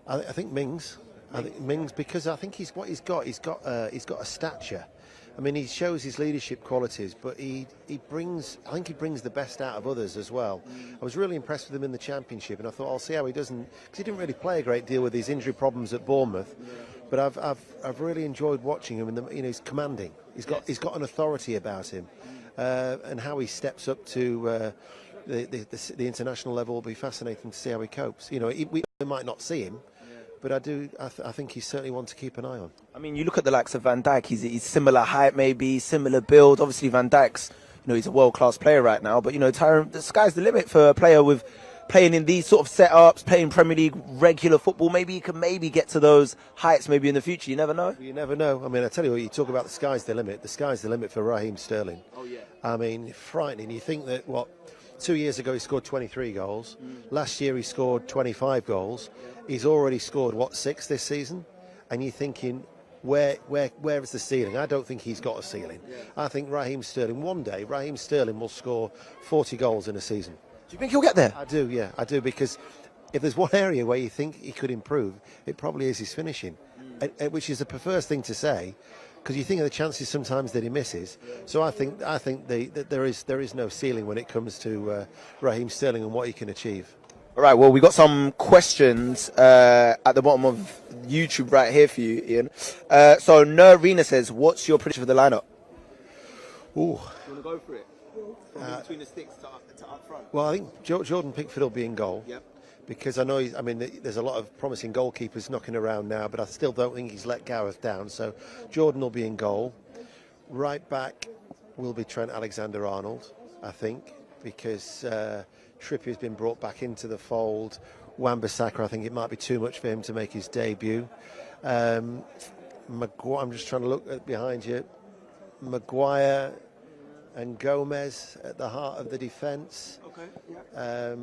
I think Mings. I think Mings, because I think he's got a stature. I mean, he shows his leadership qualities, but he brings the best out of others as well. I was really impressed with him in the Championship, and I thought I'll see how he does, because he didn't really play a great deal with his injury problems at Bournemouth. But I've really enjoyed watching him, he's commanding. He's got an authority about him, and how he steps up to the international level will be fascinating to see how he copes. We might not see him. But I think he's certainly one to keep an eye on. I mean, you look at the likes of Van Dijk. He's similar height, maybe similar build. Obviously, Van Dijk's, he's a world-class player right now. But Tyrone, the sky's the limit for a player with playing in these sort of setups, playing Premier League regular football. Maybe he can get to those heights maybe in the future. You never know. You never know. I mean, I tell you what, you talk about the sky's the limit. The sky's the limit for Raheem Sterling. Oh yeah. I mean, frightening. You think that 2 years ago he scored 23 goals. Last year he scored 25 goals. He's already scored 6 this season, and you're thinking, where is the ceiling? I don't think he's got a ceiling. I think one day Raheem Sterling will score 40 goals in a season. Do you think he'll get there? I do, yeah, I do, because if there's one area where you think he could improve, it probably is his finishing, which is the perverse thing to say, because you think of the chances sometimes that he misses. So I think that there is no ceiling when it comes to Raheem Sterling and what he can achieve. All right, well, we got some questions at the bottom of YouTube right here for you, Ian. So Nerina says, what's your prediction for the lineup? Ooh. You want to go for it? From between the sticks to up front. Well, I think Jordan Pickford will be in goal. Yep. Because I know, there's a lot of promising goalkeepers knocking around now, but I still don't think he's let Gareth down. So Jordan will be in goal. Right back will be Trent Alexander-Arnold, I think, because Trippier's been brought back into the fold. Wan-Bissaka, I think it might be too much for him to make his debut. I'm just trying to look behind you. Maguire and Gomez at the heart of the defence. Okay, yeah.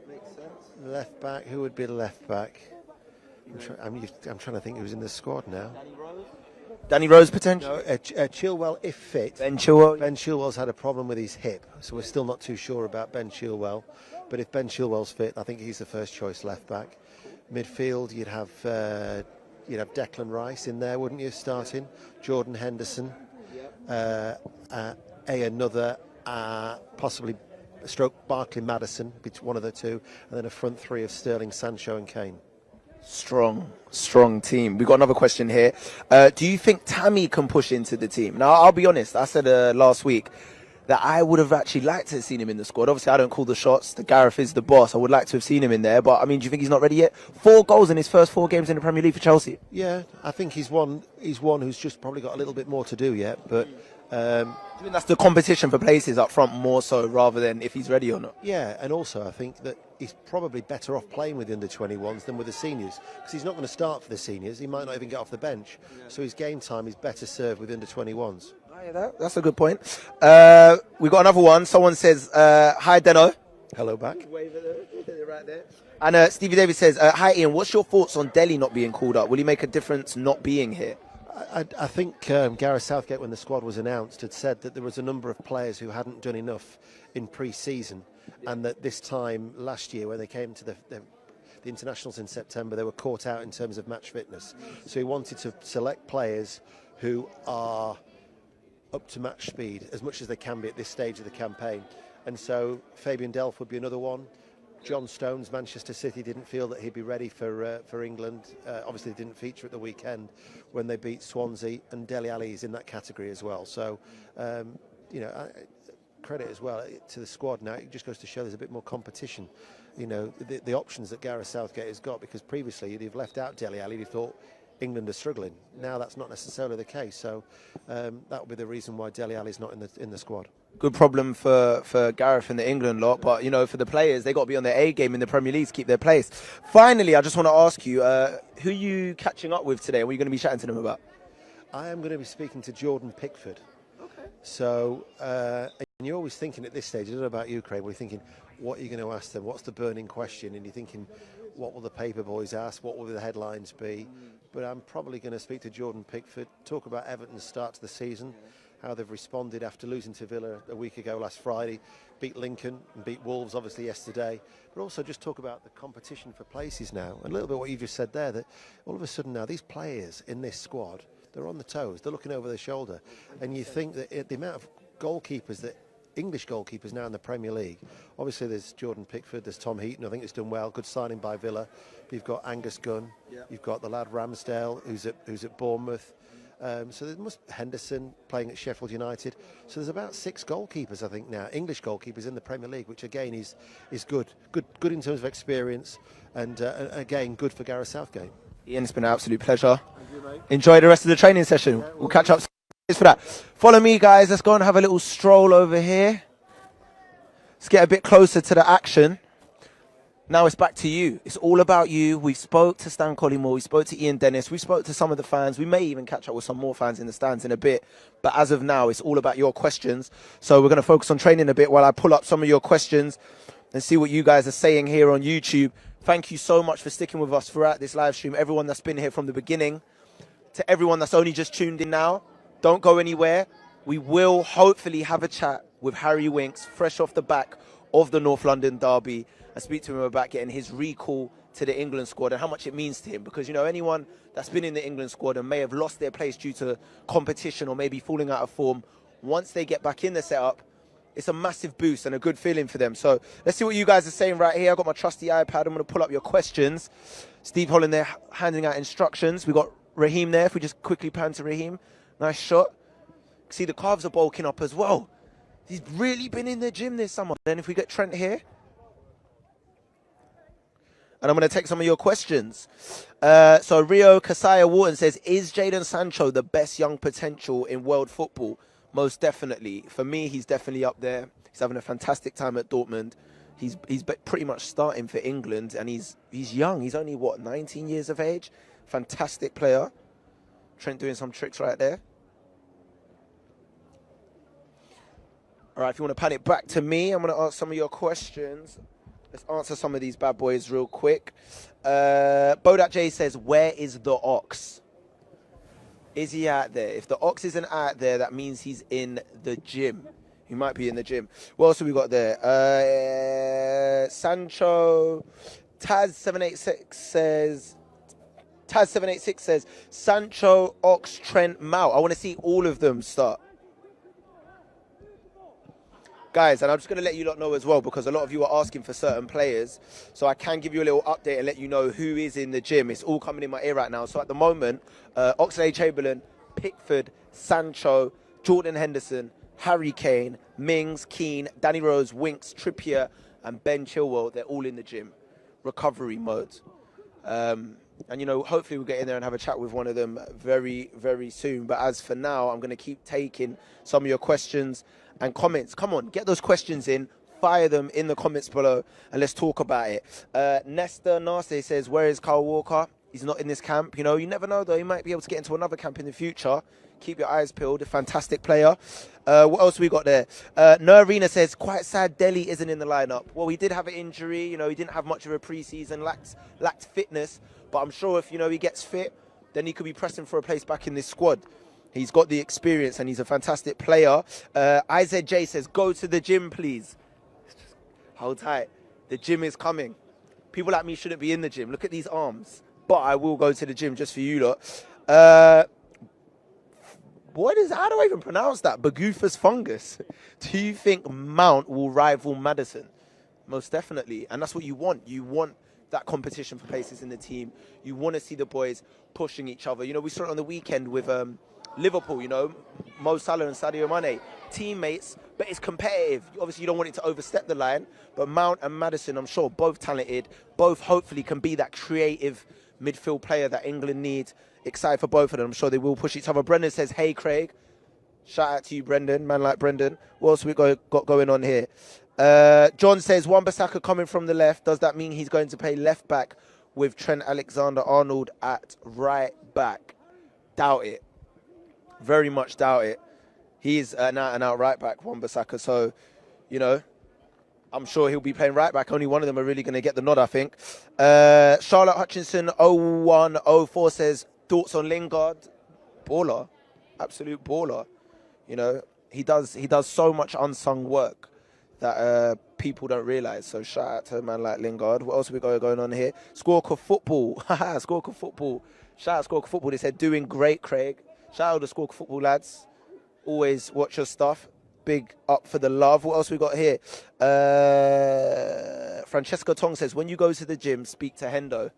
Makes sense. Left back, who would be left back? I'm trying to think who's in the squad now. Danny Rose potential? No, Chilwell, if fit. Ben Chilwell? Ben Chilwell's had a problem with his hip, so we're still not too sure about Ben Chilwell. But if Ben Chilwell's fit, I think he's the first choice left back. Midfield, you'd have Declan Rice in there, wouldn't you, starting? Jordan Henderson. Another possibly stroke Barkley Maddison, one of the two, and then a front three of Sterling, Sancho and Kane. Strong team. We've got another question here. Do you think Tammy can push into the team? Now, I'll be honest, I said last week that I would have actually liked to have seen him in the squad. Obviously, I don't call the shots. The Gareth is the boss. I would like to have seen him in there. But, I mean, do you think he's not ready yet? 4 goals in his first 4 games in the Premier League for Chelsea. Yeah, I think he's one who's just probably got a little bit more to do yet. But I mean, that's the competition for places up front more so rather than if he's ready or not. Yeah, and also I think that he's probably better off playing with the under-21s than with the seniors, because he's not going to start for the seniors. He might not even get off the bench. So his game time is better served with under-21s. That's a good point. We got another one. Someone says, hi, Deno. Hello back. Right there. And Stevie Davis says, hi, Ian, what's your thoughts on Delhi not being called up? Will he make a difference not being here? I think Gareth Southgate, when the squad was announced, had said that there was a number of players who hadn't done enough in pre-season, and that this time last year, when they came to the internationals in September, they were caught out in terms of match fitness. So he wanted to select players who are up to match speed as much as they can be at this stage of the campaign. And so Fabian Delph would be another one. John Stones, Manchester City, didn't feel that he'd be ready for England. Obviously, he didn't feature at the weekend when they beat Swansea, and Dele Alli is in that category as well. So, credit as well to the squad. Now it just goes to show there's a bit more competition. The options that Gareth Southgate has got, because previously you'd left out Dele Alli, you thought England are struggling. Now that's not necessarily the case. So that would be the reason why Dele Alli's not in the squad. Good problem for Gareth and the England lot, but for the players, they got to be on their A game in the Premier League to keep their place. Finally, I just want to ask you, who are you catching up with today, and what are you going to be chatting to them about? I am going to be speaking to Jordan Pickford. Okay. So, and you're always thinking at this stage, I don't know about you, Craig, we're thinking, what are you going to ask them? What's the burning question? And you're thinking, what will the paper boys ask? What will the headlines be? But I'm probably going to speak to Jordan Pickford, talk about Everton's start to the season, how they've responded after losing to Villa a week ago last Friday, beat Lincoln and beat Wolves obviously yesterday, but also just talk about the competition for places now, and a little bit what you just said there, that all of a sudden now these players in this squad, they're on the toes, they're looking over their shoulder, and you think that the amount of goalkeepers that English goalkeepers now in the Premier League, obviously there's Jordan Pickford, there's Tom Heaton, I think it's done well, good signing by Villa, you've got Angus Gunn, you've got the lad Ramsdale who's at Bournemouth. So there must Henderson playing at Sheffield United. So there's about 6 goalkeepers, I think now, English goalkeepers in the Premier League, which again is good in terms of experience, and again good for Gareth Southgate. Ian, it's been an absolute pleasure. Enjoy the rest of the training session. We'll catch up for that. Follow me, guys. Let's go and have a little stroll over here. Let's get a bit closer to the action. Now it's back to you. It's all about you. We spoke to Stan Collymore. We spoke to Ian Dennis. We spoke to some of the fans. We may even catch up with some more fans in the stands in a bit. But as of now, it's all about your questions. So we're going to focus on training a bit while I pull up some of your questions and see what you guys are saying here on YouTube. Thank you so much for sticking with us throughout this live stream. Everyone that's been here from the beginning. To everyone that's only just tuned in now, don't go anywhere. We will hopefully have a chat with Harry Winks, fresh off the back of the North London derby, and speak to him about getting his recall to the England squad and how much it means to him. Because, anyone that's been in the England squad and may have lost their place due to competition or maybe falling out of form, once they get back in the setup, it's a massive boost and a good feeling for them. So let's see what you guys are saying right here. I've got my trusty iPad. I'm going to pull up your questions. Steve Holland there handing out instructions. We've got Raheem there. If we just quickly pan to Raheem. Nice shot. See, the calves are bulking up as well. He's really been in the gym this summer. Then if we get Trent here. And I'm going to take some of your questions. So Rio Kasaya Wharton says, is Jadon Sancho the best young potential in world football? Most definitely. For me, he's definitely up there. He's having a fantastic time at Dortmund. He's pretty much starting for England, and he's young. He's only, 19 years of age? Fantastic player. Trent doing some tricks right there. All right, if you want to pan it back to me, I'm going to ask some of your questions. Let's answer some of these bad boys real quick. Bodat J says, where is the Ox? Is he out there? If the Ox isn't out there, that means he's in the gym. He might be in the gym. What else have we got there? Sancho. Taz786 says, Sancho, Ox, Trent, Mount. I want to see all of them start. Guys, and I'm just going to let you lot know as well, because a lot of you are asking for certain players. So I can give you a little update and let you know who is in the gym. It's all coming in my ear right now. So at the moment, Oxlade-Chamberlain, Pickford, Sancho, Jordan Henderson, Harry Kane, Mings, Keane, Danny Rose, Winks, Trippier, and Ben Chilwell, they're all in the gym. Recovery mode. And, hopefully we'll get in there and have a chat with one of them very, very soon. But as for now, I'm going to keep taking some of your questions and comments. Come on, get those questions in. Fire them in the comments below, and let's talk about it. Nesta Nase says, where is Kyle Walker? He's not in this camp. You know, you never know, though. He might be able to get into another camp in the future. Keep your eyes peeled. A fantastic player. What else we got there? Nerina says, quite sad Delhi isn't in the lineup. Well, he did have an injury. You know, he didn't have much of a pre-season, lacked fitness. But I'm sure if, you know, he gets fit, then he could be pressing for a place back in this squad. He's got the experience and he's a fantastic player. IZJ says, go to the gym, please. Hold tight. The gym is coming. People like me shouldn't be in the gym. Look at these arms. But I will go to the gym just for you lot. How do I even pronounce that? Bagoofus fungus. Do you think Mount will rival Maddison? Most definitely. And that's what you want. You want that competition for places in the team. You want to see the boys pushing each other. You know, we saw it on the weekend with Liverpool, you know, Mo Salah and Sadio Mane, teammates, but it's competitive. Obviously, you don't want it to overstep the line, but Mount and Maddison, I'm sure, both talented, both hopefully can be that creative midfield player that England needs. Excited for both of them. I'm sure they will push each other. Brendan says, hey, Craig. Shout out to you, Brendan, man like Brendan. What else we got going on here? John says, Wan-Bissaka coming from the left. Does that mean he's going to play left back with Trent Alexander-Arnold at right back? Doubt it. Very much doubt it. He's an out-and-out right back, Wan-Bissaka. So, you know, I'm sure he'll be playing right back. Only one of them are really going to get the nod, I think. Charlotte Hutchinson 0104 says, thoughts on Lingard? Baller. Absolute baller. You know, he does so much unsung work that people don't realise. So shout out to a man like Lingard. What else have we got going on here? Squawker Football. Squawker Football. Shout out Squawker Football. They said, doing great, Craig. Shout out to Squawker Football lads. Always watch your stuff. Big up for the love. What else we got here? Francesca Tong says, when you go to the gym, speak to Hendo.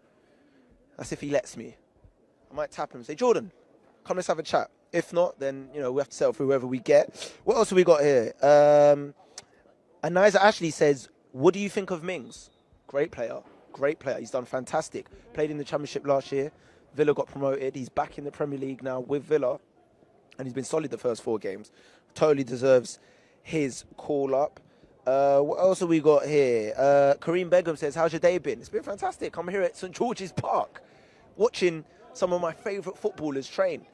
That's if he lets me. I might tap him and say, Jordan, come let's have a chat. If not, then, you know, we have to settle for whoever we get. What else have we got here? Aniza Ashley says, what do you think of Mings? Great player. Great player. He's done fantastic. Played in the Championship last year. Villa got promoted. He's back in the Premier League now with Villa. And he's been solid the first 4 games. Totally deserves his call-up. What else have we got here? Kareem Begum says, how's your day been? It's been fantastic. I'm here at St. George's Park watching some of my favourite footballers train.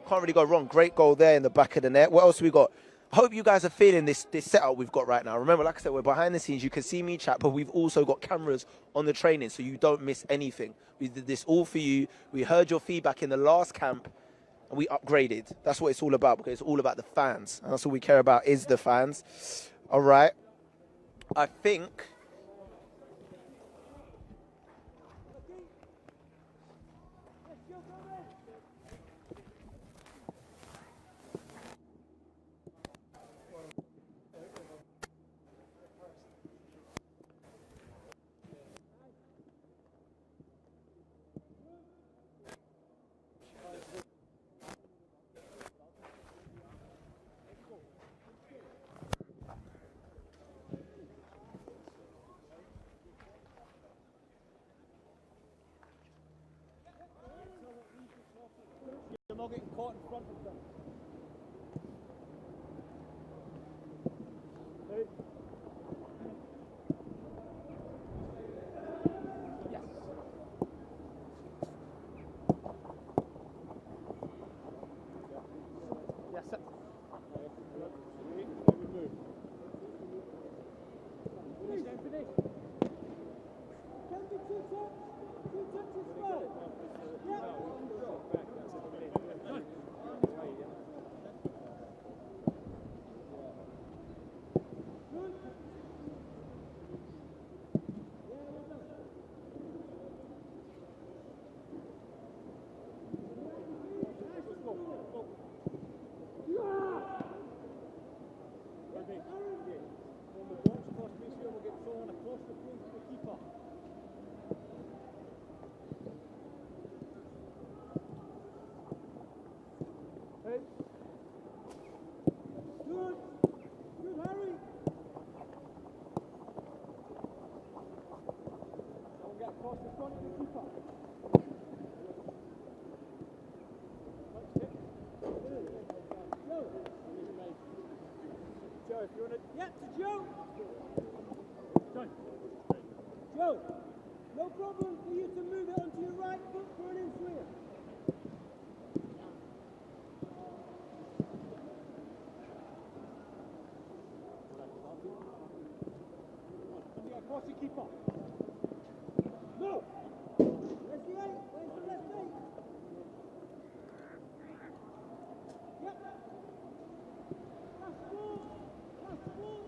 Can't really go wrong. Great goal there in the back of the net. What else have we got? I hope you guys are feeling this setup we've got right now. Remember, like I said, we're behind the scenes. You can see me chat, but we've also got cameras on the training so you don't miss anything. We did this all for you. We heard your feedback in the last camp, and we upgraded. That's what it's all about, because it's all about the fans. And that's all we care about is the fans. All right. I think... No problem for you to move it onto your right foot for an in swinger. Across the keeper. No! Where's the 8? Where's the left 8? Yep. Last ball. Last ball.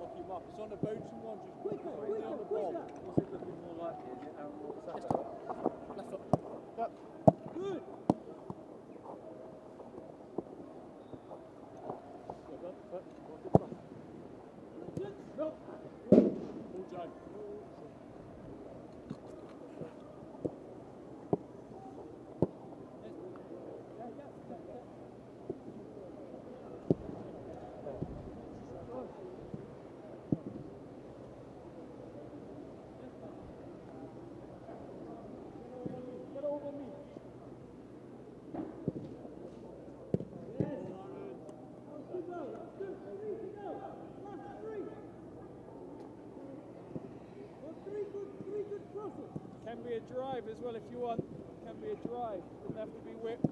Lucky Mark, it's on the bouncing one, just Quicker, on quicker, the ball. quicker. Is it looking more likely? Is it Aaron Walker-Saka? Left foot. Yep. Good. No. All Joe. Get over me. Can be a drive as well if you want. Can be a drive. Doesn't have to be whipped.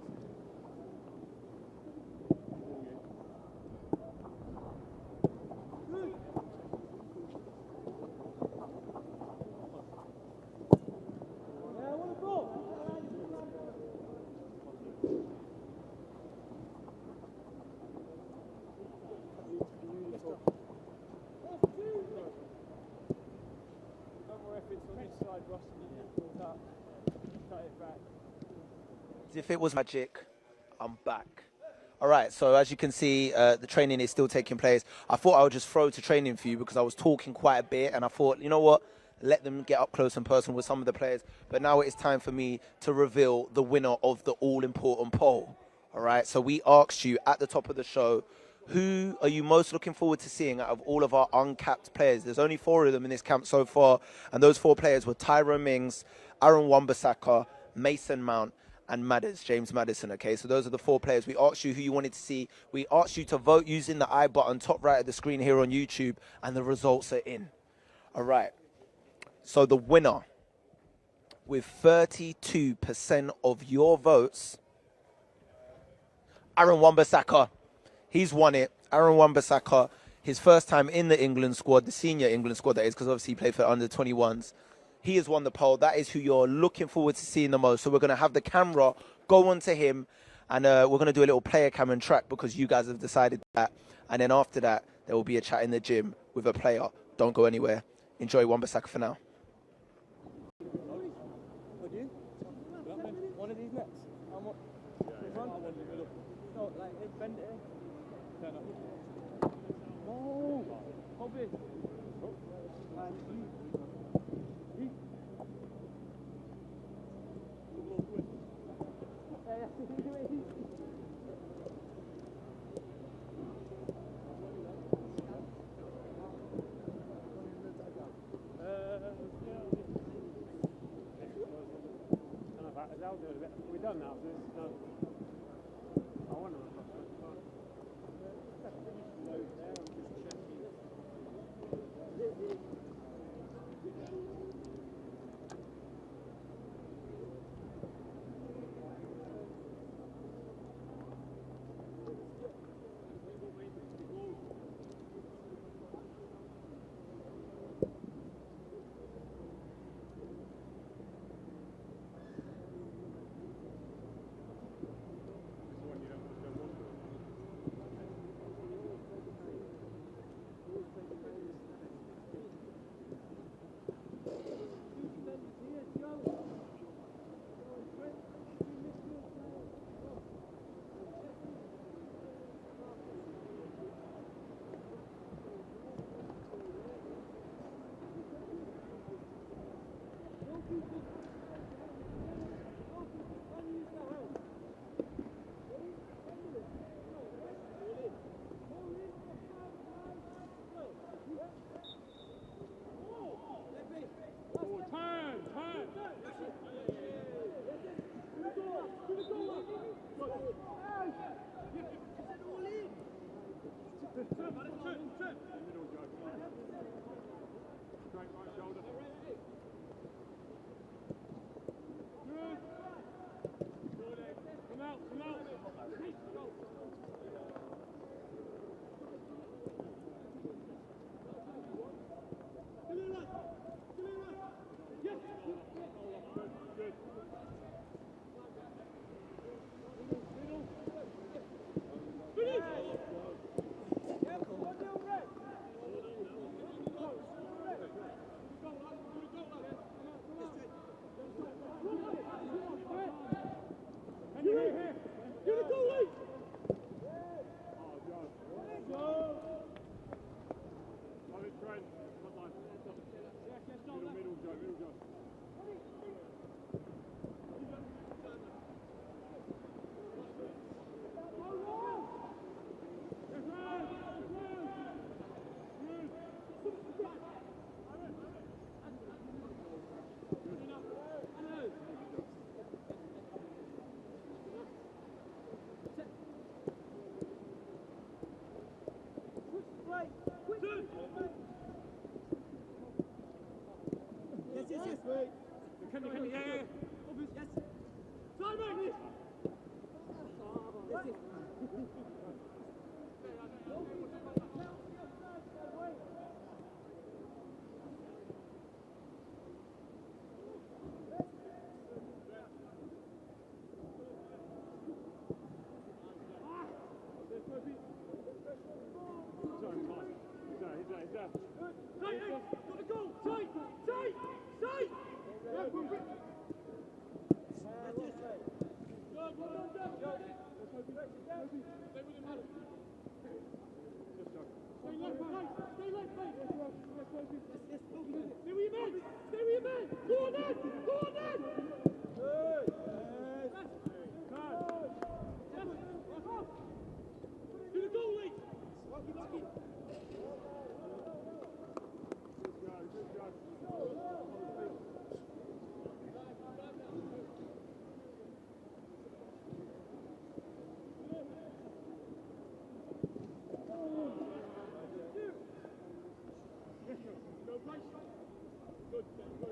If it was magic, I'm back. All right, so as you can see, the training is still taking place. I thought I would just throw to training for you because I was talking quite a bit, and I thought, you know what, let them get up close and personal with some of the players. But now it is time for me to reveal the winner of the all-important poll. All right, so we asked you at the top of the show, who are you most looking forward to seeing out of all of our uncapped players? There's only 4 of them in this camp so far, and those 4 players were Tyrone Mings, Aaron Wan-Bissaka, Mason Mount, and James Maddison, okay? So those are the 4 players. We asked you who you wanted to see. We asked you to vote using the I button, top right of the screen here on YouTube, and the results are in. All right. So the winner, with 32% of your votes, Aaron Wan-Bissaka. He's won it. Aaron Wan-Bissaka, his first time in the England squad, the senior England squad, that is, because obviously he played for under-21s. He has won the poll. That is who you're looking forward to seeing the most. So we're going to have the camera go on to him, and we're going to do a little player cam and track because you guys have decided that. And then after that, there will be a chat in the gym with a player. Don't go anywhere. Enjoy Wan-Bissaka for now. One of these nets. How much? No, like bend it in. Turn up. No, Bobby. We're done now. I wonder.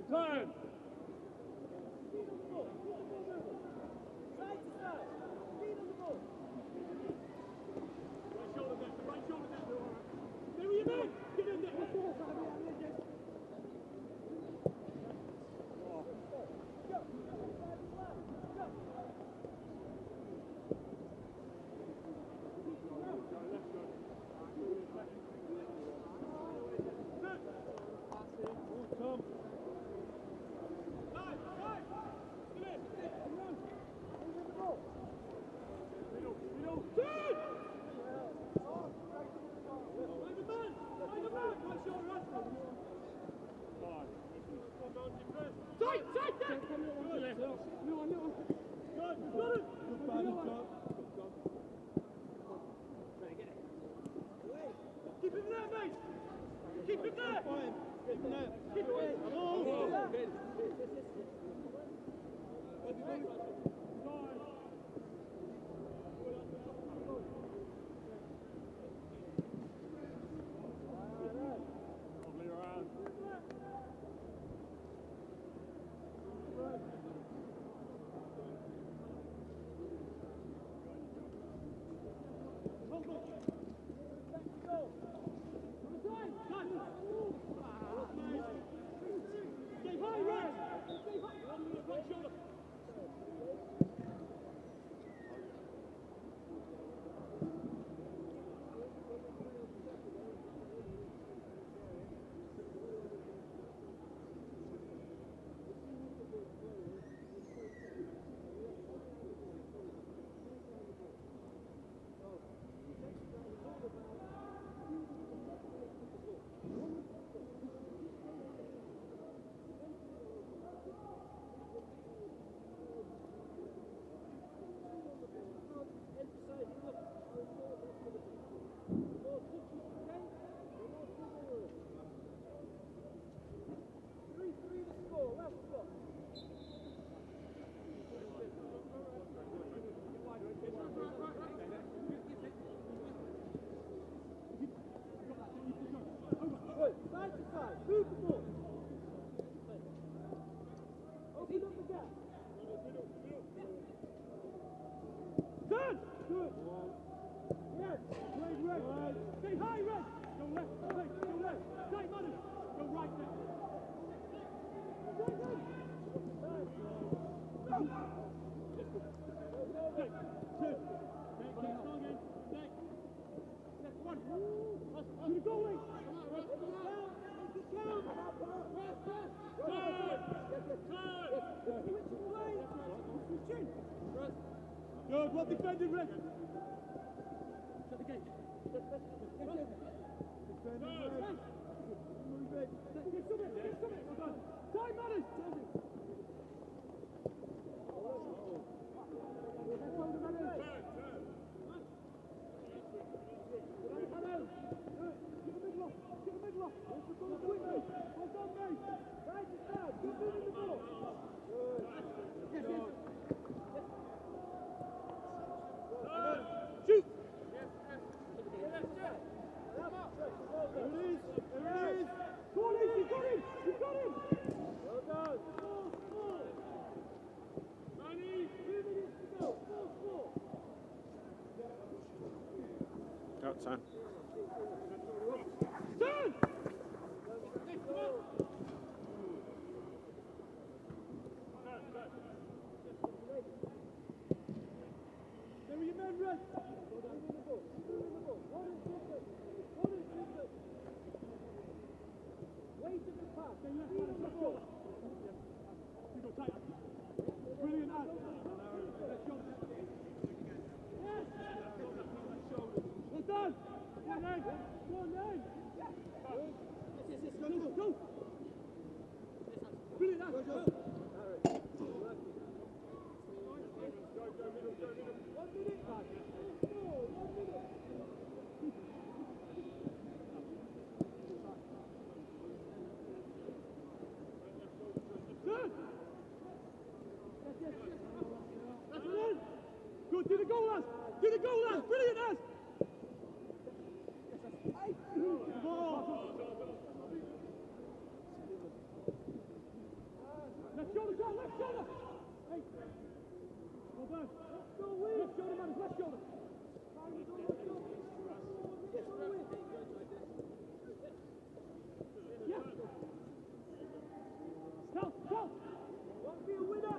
Turn! Good, well defended, Rick. Shut the gate. Defended, Rick. Move it. Get some it. Time matters. about time. Brilliant, Ad. Well done. One leg. One leg. Go. Brilliant, Ad. Go. 1 minute, lad. 1 minute. Good. That's it in. Good, do the goal, lads. Do the goal, lads. Brilliant, lads. Left shoulder, John, left shoulder. Hey. Well done. Left shoulder, man, left shoulder. Yeah. Stop. Won't be a winner.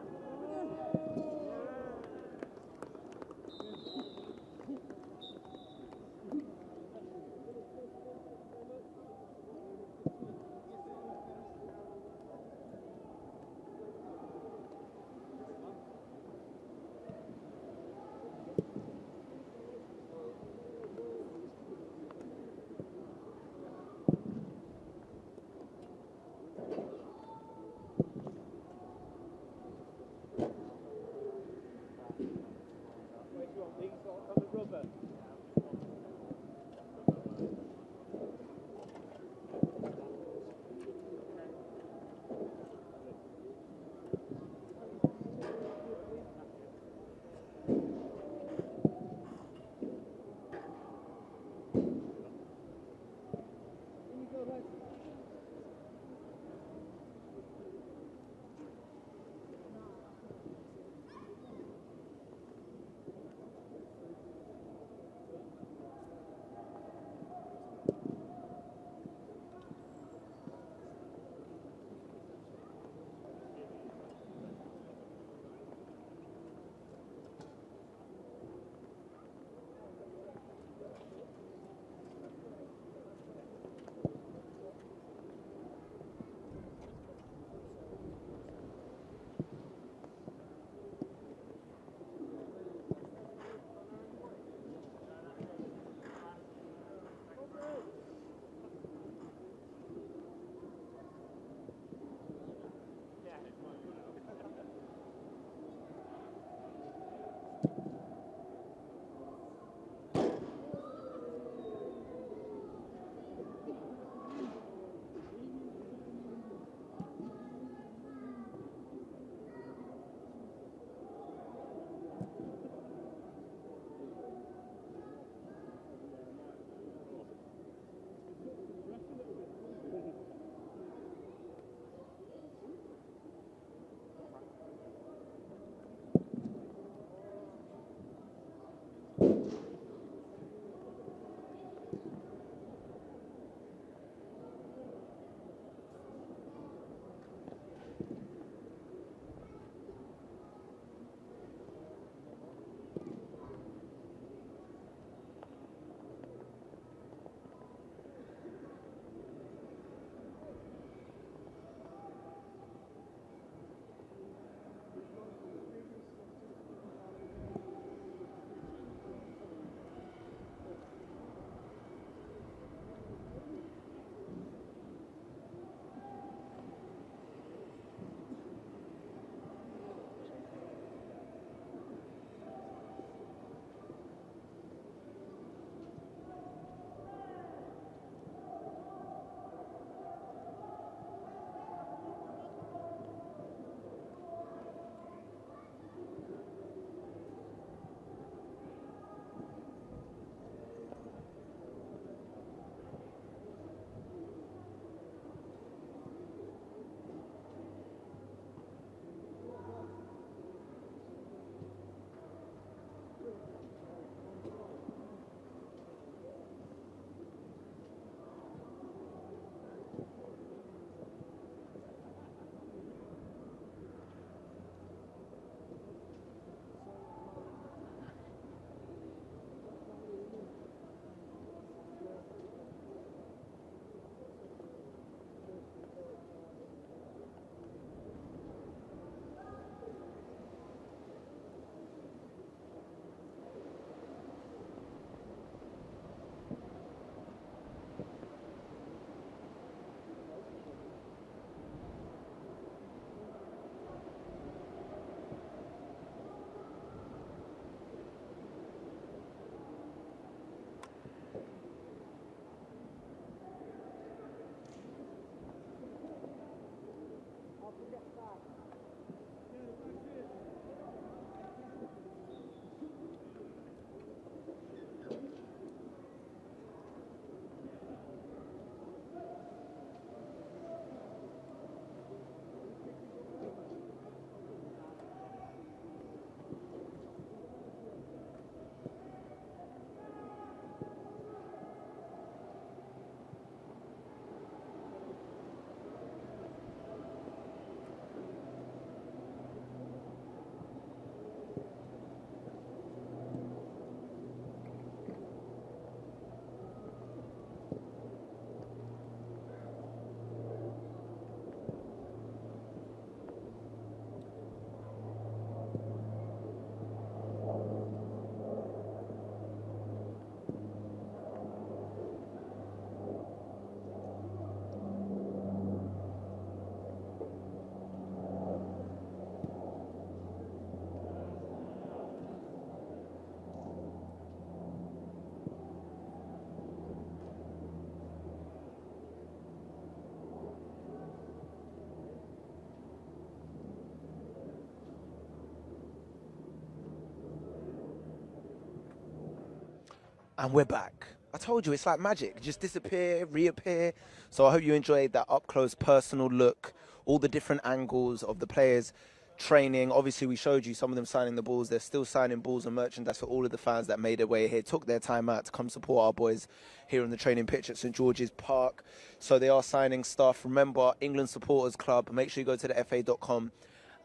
And we're back. I told you, it's like magic. Just disappear, reappear. So I hope you enjoyed that up-close, personal look, all the different angles of the players training. Obviously, we showed you some of them signing the balls. They're still signing balls and merchandise for all of the fans that made their way here, took their time out to come support our boys here on the training pitch at St George's Park. So they are signing stuff. Remember, England Supporters Club. Make sure you go to the fa.com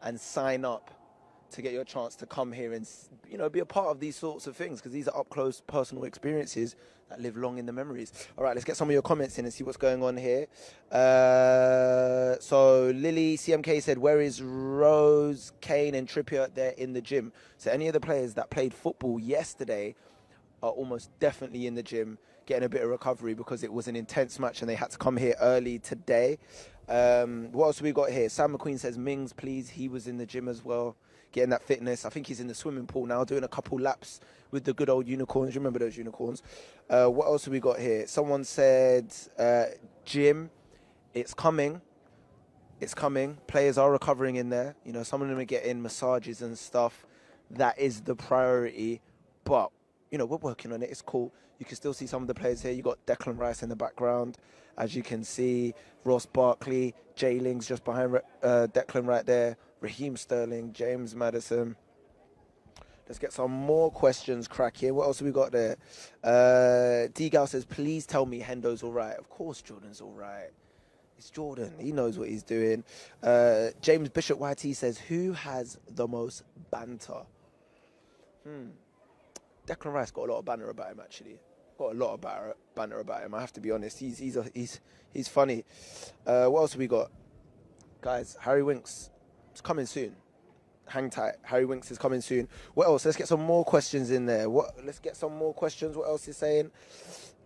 and sign up to get your chance to come here and, you know, be a part of these sorts of things, because these are up-close personal experiences that live long in the memories. All right, let's get some of your comments in and see what's going on here. So Lily CMK said, where is Rose, Kane and Trippier? They're in the gym. So any of the players that played football yesterday are almost definitely in the gym, getting a bit of recovery because it was an intense match and they had to come here early today. What else have we got here? Sam McQueen says, Mings, please. He was in the gym as well, getting that fitness. I think he's in the swimming pool now, doing a couple laps with the good old unicorns. You remember those unicorns? What else have we got here? Someone said, Jim, it's coming. It's coming. Players are recovering in there. You know, some of them are getting massages and stuff. That is the priority. But, you know, we're working on it. It's cool. You can still see some of the players here. You got Declan Rice in the background, as you can see. Ross Barkley, Jay Ling's just behind Declan right there. Raheem Sterling, James Maddison. Let's get some more questions cracking. What else have we got there? D-Gal says, please tell me Hendo's all right. Of course Jordan's all right. It's Jordan. He knows what he's doing. James Bishop YT says, who has the most banter? Declan Rice got a lot of banter about him, actually. Got a lot of banter about him, I have to be honest. He's funny. What else have we got? Guys, Harry Winks. It's coming soon. Hang tight. Harry Winks is coming soon. What else? Let's get some more questions in there. Let's get some more questions. What else is saying?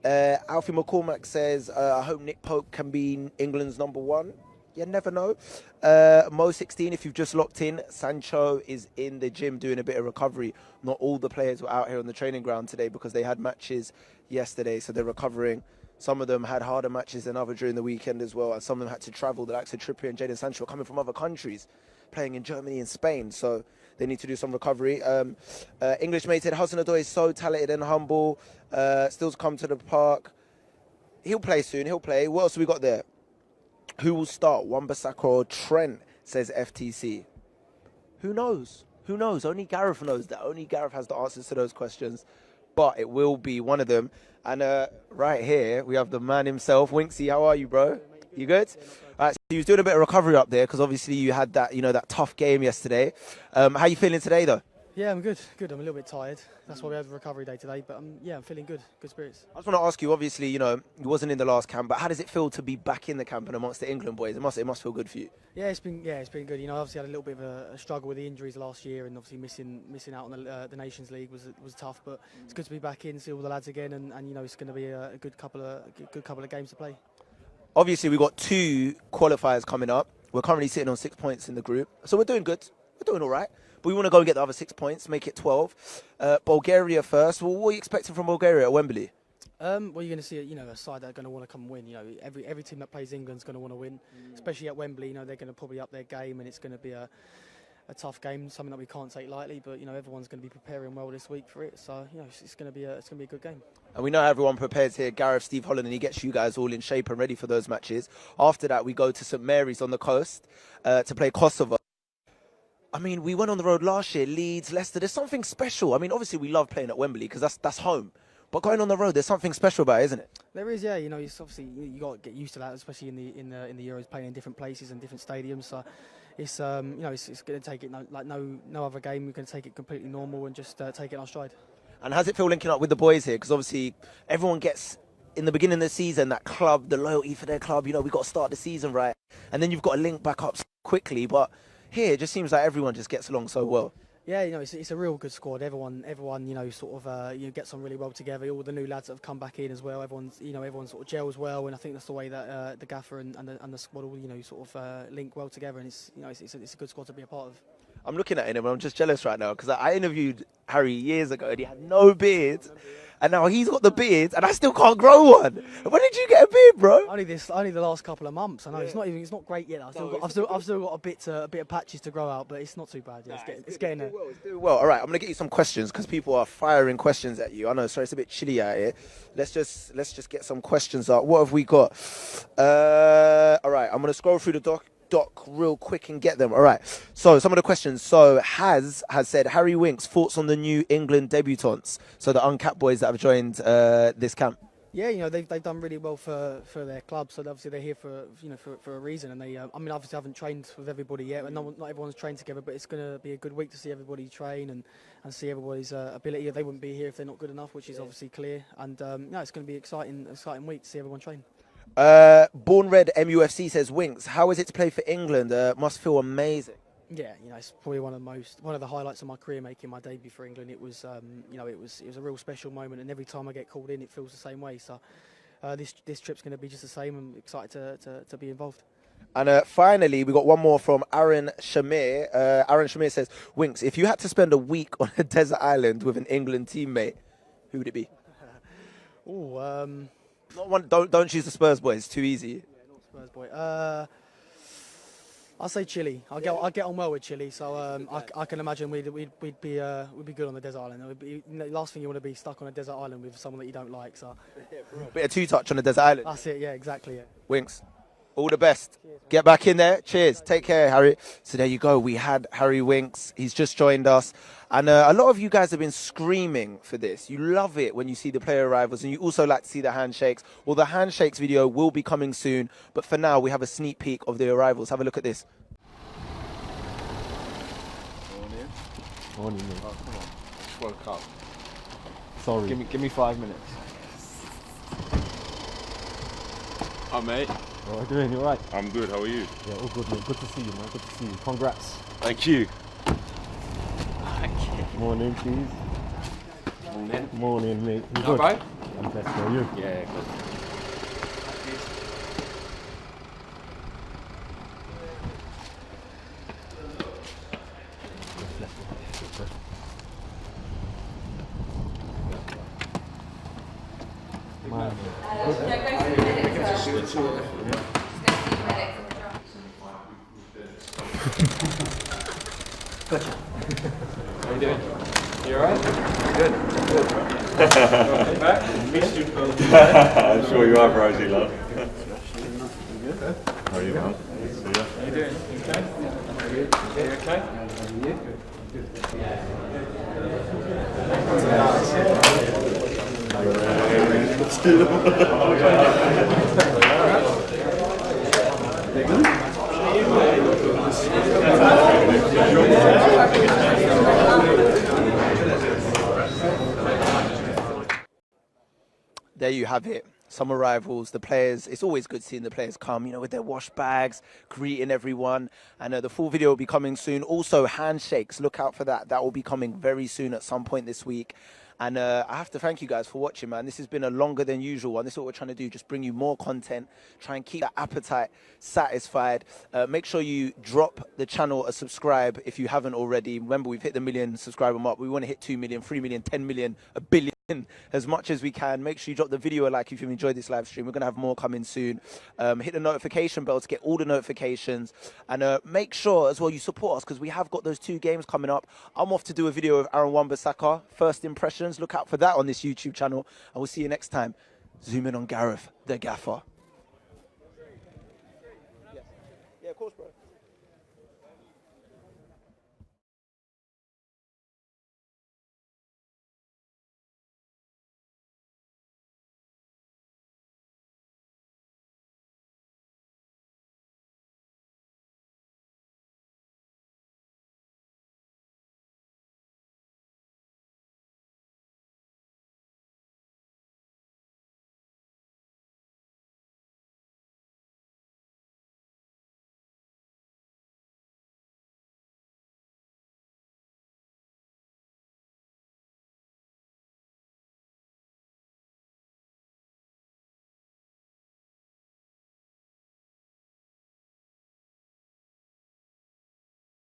Alfie McCormack says, I hope Nick Pope can be England's number one. You never know. Mo16, if you've just locked in, Sancho is in the gym doing a bit of recovery. Not all the players were out here on the training ground today because they had matches yesterday, so they're recovering. Some of them had harder matches than others during the weekend as well, and some of them had to travel. The likes of Trippier and Jadon Sancho are coming from other countries, playing in Germany and Spain, so they need to do some recovery. English mate said, Hudson-Odoi is so talented and humble, still to come to the park. He'll play soon, he'll play. What else have we got there? Who will start, Wan-Bissaka or Trent, says FTC. Who knows? Who knows? Only Gareth knows that. Only Gareth has the answers to those questions, but it will be one of them. And right here, we have the man himself. Winksy, how are you, bro? You good? All right, so you was doing a bit of recovery up there because obviously you had that, you know, that tough game yesterday. How you feeling today, though? Yeah, I'm good. Good. I'm a little bit tired. That's why we had a recovery day today. But yeah, I'm feeling good. Good spirits. I just want to ask you, obviously, you know, you wasn't in the last camp, but how does it feel to be back in the camp and amongst the England boys? It must feel good for you. Yeah, it's been good. You know, obviously had a little bit of a struggle with the injuries last year, and obviously missing out on the Nations League was tough. But it's good to be back in, see all the lads again, and you know, it's going to be a good couple of games to play. Obviously, we've got 2 qualifiers coming up. We're currently sitting on 6 points in the group, so we're doing good. We're doing all right. But we want to go and get the other 6 points, make it 12. Bulgaria first. Well, what are you expecting from Bulgaria at Wembley? Well, you're going to see, you know, a side that are going to want to come and win. You know, every team that plays England's going to want to win, especially at Wembley. You know, they're going to probably up their game, and it's going to be a tough game, something that we can't take lightly. But you know, everyone's going to be preparing well this week for it. So you know, it's going to be a good game. And we know everyone prepares here. Gareth, Steve Holland, and he gets you guys all in shape and ready for those matches. After that, we go to St Mary's on the coast to play Kosovo. I mean, we went on the road last year, Leeds, Leicester. There's something special. I mean, obviously we love playing at Wembley because that's home. But going on the road, there's something special about it, isn't it? There is, yeah. You know, it's obviously you got to get used to that, especially in the Euros, playing in different places and different stadiums. So it's you know, it's going to take it like no other game. We're going to take it completely normal and just take it in our stride. And how's it feel linking up with the boys here? Because obviously everyone gets, in the beginning of the season, that club, the loyalty for their club. You know, we've got to start the season right. And then you've got to link back up quickly. But here, it just seems like everyone just gets along so well. Yeah, you know, it's a real good squad. Everyone, you know, sort of, gets on really well together. All the new lads that have come back in as well. Everyone sort of gels well, and I think that's the way that the gaffer and the squad all, you know, sort of link well together. And it's, you know, it's a good squad to be a part of. I'm looking at him and I'm just jealous right now because I interviewed Harry years ago and he had no beard. and now he's got the beard, and I still can't grow one. When did you get a beard, bro? Only the last couple of months. I know it's not great yet. I've still got a bit of patches to grow out, but it's not too bad. Yeah, it's getting there. It's doing well. All right, I'm gonna get you some questions because people are firing questions at you. I know, sorry, it's a bit chilly out here. Let's just get some questions up. What have we got? All right, I'm gonna scroll through the doc real quick and get them. All right. So some of the questions. So has said, Harry Winks, thoughts on the new England debutants? So the uncapped boys that have joined this camp. Yeah, they've done really well for their club. So obviously they're here for a reason. And they, obviously haven't trained with everybody yet. And not everyone's trained together. But it's going to be a good week to see everybody train and see everybody's ability. They wouldn't be here if they're not good enough, which is obviously clear. And it's going to be exciting week to see everyone train. Born Red MUFC says, Winks, how is it to play for England? Must feel amazing. Yeah, it's probably one of the highlights of my career, making my debut for England. It was, it was a real special moment, and every time I get called in, it feels the same way. So this trip's going to be just the same. I'm excited to be involved. And finally, we got one more from Aaron Shamir. Aaron Shamir says, Winks, if you had to spend a week on a desert island with an England teammate, who would it be? Not one. Don't choose the Spurs boy. It's too easy. Yeah, not Spurs boy. I'll say Chile. I get on well with Chile, so I can imagine we'd be good on the desert island. The last thing you want to be stuck on a desert island with someone that you don't like. So bit of two-touch on the desert island. That's it. Yeah, exactly. Yeah. Winks, all the best. Cheers, get back in there. Cheers. Take care, Harry. So there you go. We had Harry Winks. He's just joined us. And a lot of you guys have been screaming for this. You love it when you see the player arrivals, and you also like to see the handshakes. Well, the handshakes video will be coming soon. But for now, we have a sneak peek of the arrivals. Have a look at this. Morning, mate. Oh, come on. Just woke up. Sorry. Give me 5 minutes. Hi, mate. What are you doing? You alright? I'm good. How are you? Yeah, all good, mate. Good to see you, man. Good to see you. Congrats. Thank you. Morning, please. Morning. Morning, mate. You good? Right? I'm blessed. How are you? Yeah, good. Gotcha. How you doing? You alright? Good. Back? Missed you. I'm sure you have, Rosie, love. How are you, man? How you doing? You okay? Are you okay? There you have it. Some arrivals, the players. It's always good seeing the players come, with their wash bags, greeting everyone. And the full video will be coming soon. Also, handshakes. Look out for that. That will be coming very soon at some point this week. And I have to thank you guys for watching, man. This has been a longer than usual one. This is what we're trying to do, just bring you more content, try and keep that appetite satisfied. Make sure you drop the channel a subscribe if you haven't already. Remember, we've hit the 1 million subscriber mark. We want to hit 2 million, 3 million, 10 million, 1 billion. As much as we can. Make sure you drop the video a like if you enjoyed this live stream. We're going to have more coming soon. Hit the notification bell to get all the notifications, and make sure as well you support us, because we have got those 2 games coming up. I'm off to do a video of Aaron Wan-Bissaka, first impressions. Look out for that on this YouTube channel, and we'll see you next time. Zoom in on Gareth, the gaffer.